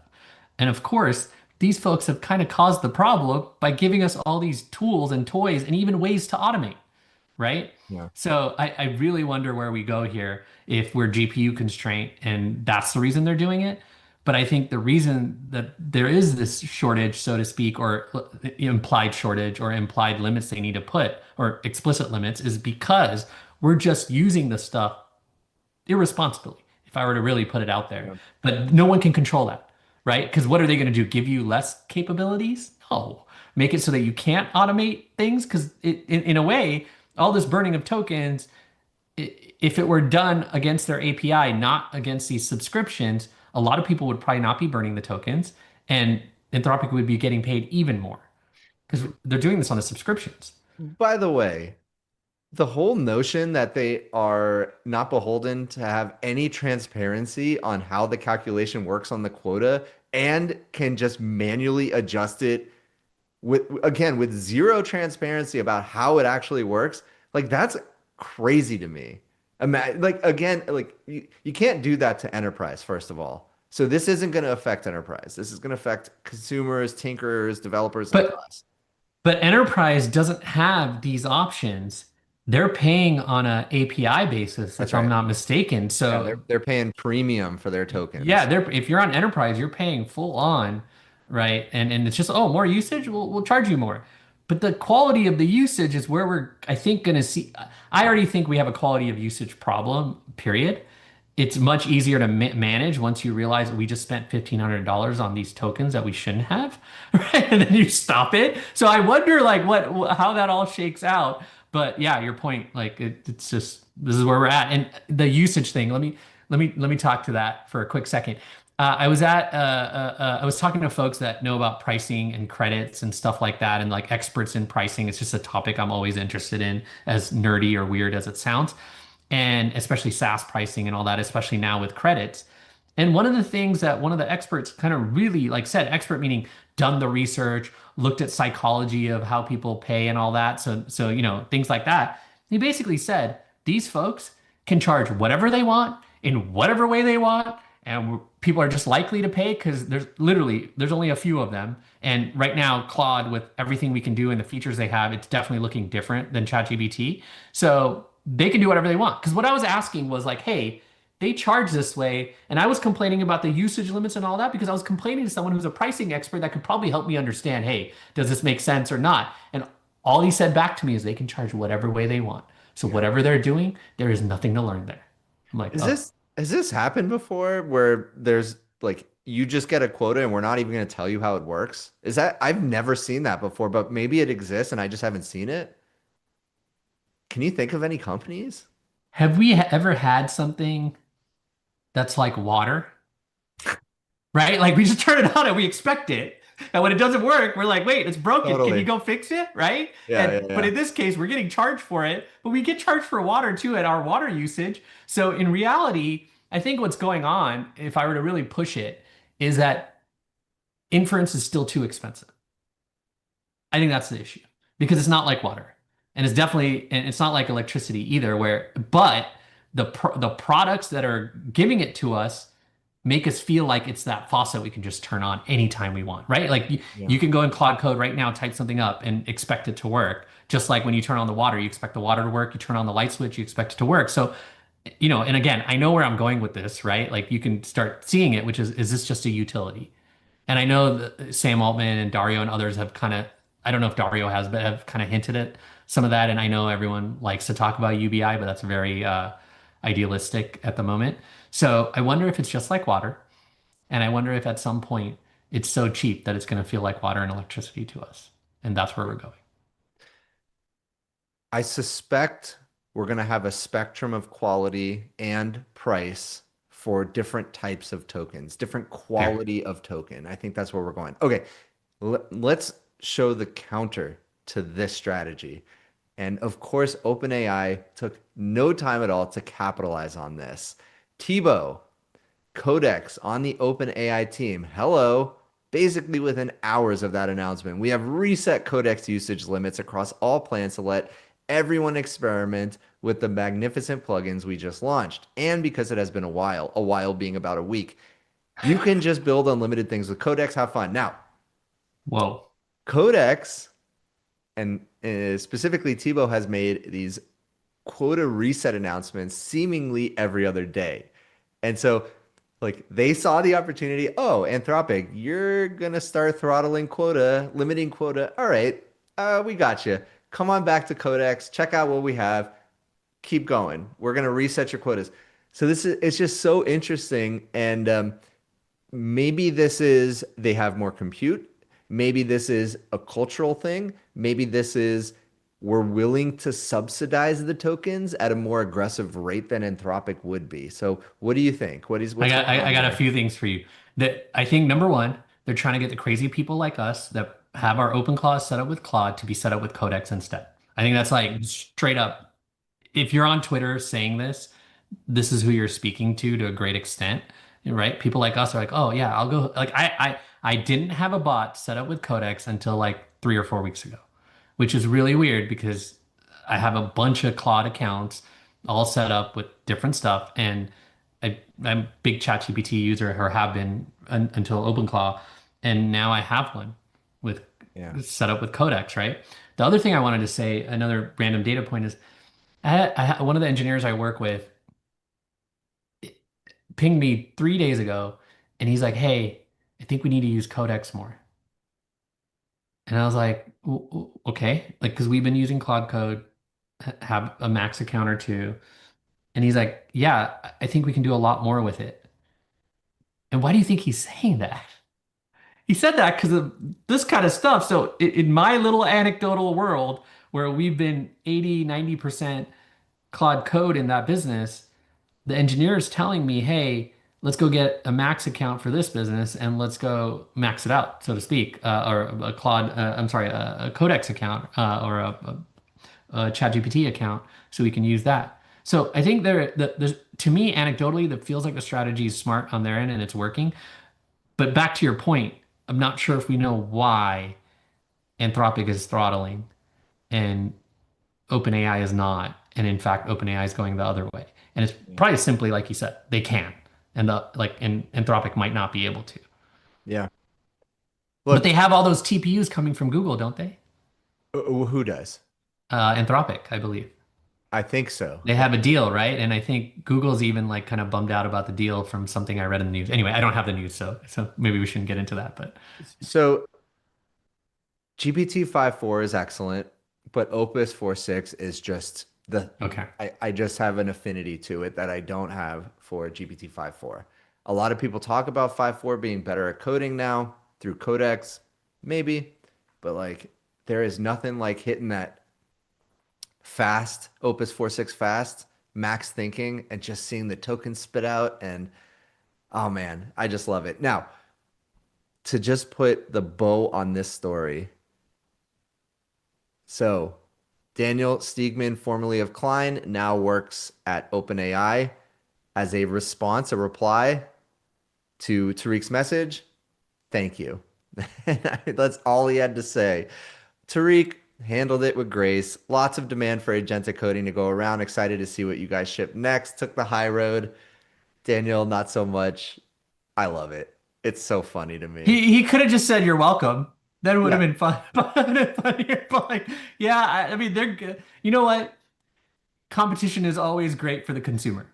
And of course, these folks have kind of caused the problem by giving us all these tools and toys and even ways to automate, right? Yeah. So I really wonder where we go here if we're GPU constraint and that's the reason they're doing it. But I think the reason that there is this shortage, so to speak, or implied shortage or implied limits they need to put or explicit limits is because we're just using the stuff irresponsibly, if I were to really put it out there. Yeah. But no one can control that, right? Because what are they going to do? Give you less capabilities? No. Make it so that you can't automate things? Because in a way, all this burning of tokens, if it were done against their API, not against these subscriptions, a lot of people would probably not be burning the tokens, and Anthropic would be getting paid even more because they're doing this on the subscriptions. By the way, the whole notion that they are not beholden to have any transparency on how the calculation works on the quota and can just manually adjust it with zero transparency about how it actually works, like that's crazy to me. Like again, like you can't do that to enterprise, first of all. So this isn't going to affect enterprise. This is going to affect consumers, tinkerers, developers like But us. But enterprise doesn't have these options. They're paying on a API basis, That's if I'm right. not mistaken. Yeah, So they're paying premium for their yeah, tokens. if you're on enterprise, you're paying full on, right? And it's just, oh, more usage, we'll charge you more. But the quality of the usage is where we're, I think, going to see. I already think we have a quality of usage problem, period. It's much easier to manage once you realize we just spent $1,500 on these tokens that we shouldn't have, right? And then you stop it. So I wonder, like, how that all shakes out. But yeah, your point, like, it's just this is where we're at, and the usage thing. Let me talk to that for a quick second. I was talking to folks that know about pricing and credits and stuff like that, and like experts in pricing. It's just a topic I'm always interested in, as nerdy or weird as it sounds, and especially SaaS pricing and all that, especially now with credits. And one of the things that one of the experts kind of really like said, expert meaning done the research, looked at psychology of how people pay and all that. So things like that. He basically said these folks can charge whatever they want in whatever way they want, and people are just likely to pay because there's only a few of them. And right now, Claude, with everything we can do and the features they have, it's definitely looking different than ChatGPT. So they can do whatever they want. Because what I was asking was like, hey, they charge this way. And I was complaining about the usage limits and all that because I was complaining to someone who's a pricing expert that could probably help me understand, hey, does this make sense or not? And all he said back to me is they can charge whatever way they want. So whatever they're doing, there is nothing to learn there. I'm like, Is oh, this has this happened before where there's like you just get a quota and we're not even going to tell you how it works? Is that I've never seen that before, but maybe it exists and I just haven't seen it. Can you think of any companies? Have we ever had something that's like water, right? Like we just turn it on and we expect it. And when it doesn't work, we're like, wait, it's broken. Can you Totally. go fix it? Right? Yeah, And yeah, but yeah. in this case, we're getting charged for it, but we get charged for water too at our water usage. So in reality, I think what's going on, if I were to really push it, is that inference is still too expensive. I think that's the issue because it's not like water, and it's not like electricity either. But the products that are giving it to us make us feel like it's that faucet we can just turn on anytime we want, right? Like Yeah. you can go in Claude Code right now, type something up, and expect it to work. Just like when you turn on the water, you expect the water to work. You turn on the light switch, you expect it to work. So, and again, I know where I'm going with this, right? Like you can start seeing it, which is this just a utility? And I know that Sam Altman and Dario and others have kind of, I don't know if Dario has, but have kind of hinted at some of that. And I know everyone likes to talk about UBI, but that's very idealistic at the moment. So I wonder if it's just like water. And I wonder if at some point it's so cheap that it's going to feel like water and electricity to us. And that's where we're going. I suspect we're going to have a spectrum of quality and price for different types of tokens, different Fair. quality of token. I think that's where we're going. Okay, let's show the counter to this strategy. And of course, OpenAI took no time at all to capitalize on this. Tebow, Codex on the OpenAI team. Hello. Basically, within hours of that announcement, we have reset Codex usage limits across all plans to let everyone experiment with the magnificent plugins we just launched. And because it has been a while being about a week, you can just build unlimited things with Codex, have fun. Now, Whoa. Codex and specifically Tebow has made these quota reset announcements seemingly every other day. And so like they saw the opportunity. Oh, Anthropic, you're gonna start throttling quota, limiting quota. All right, we got you. Come on back to Codex. Check out what we have. Keep going. We're gonna reset your quotas. So this is it's just so interesting, and maybe this is they have more compute. Maybe this is a cultural thing. Maybe this is we're willing to subsidize the tokens at a more aggressive rate than Anthropic would be. So what do you think? I What's got going I, on I got a there? few things for you. That I think number one, they're trying to get the crazy people like us that have our open clause set up with Claude to be set up with Codex instead. I think that's like straight up. If you're on Twitter saying this is who you're speaking to a great extent, right? People like us are like, oh yeah, I'll go. Like I didn't have a bot set up with Codex until like 3 or 4 weeks ago, which is really weird because I have a bunch of Claude accounts all set up with different stuff, and I'm a big ChatGPT user or have been until OpenClaw, and now I have one with Yeah. set up with Codex, right? The other thing I wanted to say, another random data point is one of the engineers I work with pinged me 3 days ago, and he's like, "Hey, I think we need to use Codex more." And I was like, "Okay," like because we've been using Cloud Code, have a max account or two, and he's like, "Yeah, I think we can do a lot more with it." And why do you think he's saying that? He said that because of this kind of stuff. So in my little anecdotal world where we've been 80, 90% Claude Code in that business, the engineer is telling me, hey, let's go get a max account for this business and let's go max it out, so to speak, or a Claude, I'm sorry, a Codex account or a ChatGPT account so we can use that. So I think there's, to me, anecdotally, that feels like the strategy is smart on their end and it's working. But back to your point, I'm not sure if we know why Anthropic is throttling and OpenAI is not. And in fact, OpenAI is going the other way. And it's probably simply like you said, they can. And Anthropic might not be able to. Yeah. But they Look, have all those TPUs coming from Google, don't they? who does? Anthropic, I believe. I think so. They have a deal, right? And I think Google's even like kind of bummed out about the deal from something I read in the news. Anyway, I don't have the news, so maybe we shouldn't get into that. But So GPT-5.4 is excellent, but Opus 4.6 is just okay. I just have an affinity to it that I don't have for GPT-5.4. A lot of people talk about 5.4 being better at coding now through codecs, maybe, but like there is nothing like hitting that fast Opus 4.6 fast max thinking and just seeing the tokens spit out. And oh man, I just love it. Now, to just put the bow on this story. So, Daniel Stiegman, formerly of Klein, now works at OpenAI as a response, a reply to Tariq's message. Thank you. That's all he had to say. Tariq handled it with grace. Lots of demand for agentic coding to go around. Excited to see what you guys ship next. Took the high road. Daniel, not so much. I love it. It's so funny to me. He could have just said you're welcome. That would have Yeah. been fun. But funnier. But like, yeah, I mean, they're good. You know what? Competition is always great for the consumer.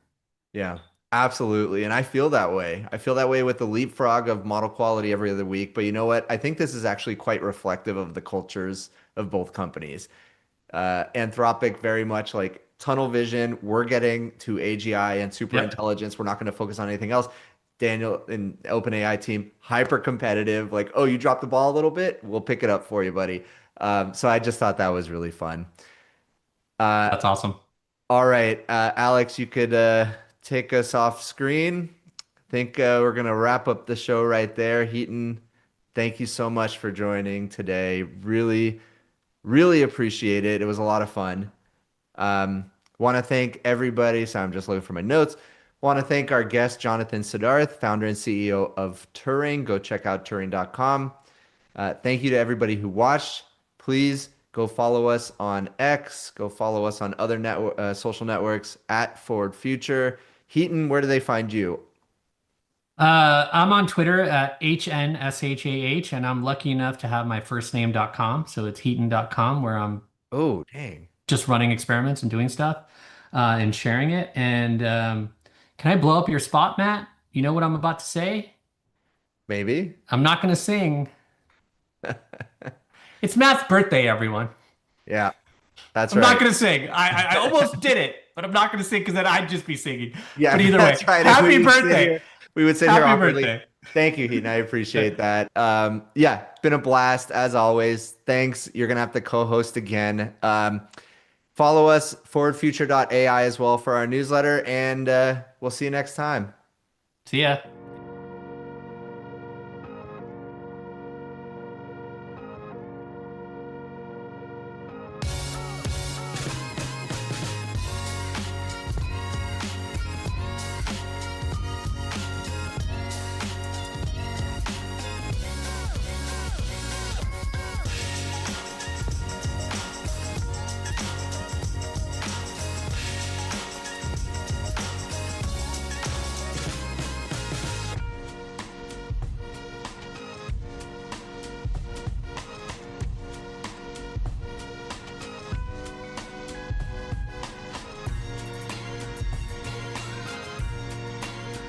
Yeah, absolutely. And I feel that way. I feel that way with the leapfrog of model quality every other week. But you know what? I think this is actually quite reflective of the cultures of both companies. Anthropic, very much like tunnel vision. We're getting to AGI and super Yep. intelligence. We're not going to focus on anything else. Daniel and OpenAI team, hyper competitive. Like, oh, you dropped the ball a little bit? We'll pick it up for you, buddy. So I just thought that was really fun. That's awesome. All right, Alex, you could take us off screen. I think we're going to wrap up the show right there. Hiten, thank you so much for joining today. Really, really appreciate it. It was a lot of fun. Want to thank everybody. So I'm just looking for my notes. Want to thank our guest, Jonathan Siddharth, founder and CEO of Turing. Go check out Turing.com. Thank you to everybody who watched. Please go follow us on X. Go follow us on other social networks at Forward Future. Hiten, where do they find you? I'm on Twitter at HNSHAH, and I'm lucky enough to have my firstname.com. So it's Heaton.com, where I'm Oh, dang. just running experiments and doing stuff and sharing it. And can I blow up your spot, Matt? You know what I'm about to say? Maybe. I'm not going to sing. It's Matt's birthday, everyone. Yeah, that's I'm right. not going to sing. I almost did it, but I'm not going to sing because then I'd just be singing. Yeah, But either way, that's right. happy We would sit birthday. here- We would sit here Happy awkwardly. birthday. Thank you, Heaton. I appreciate that. Yeah, been a blast as always. Thanks. You're gonna have to co-host again. Follow us forwardfuture.ai as well for our newsletter, and we'll see you next time. See ya.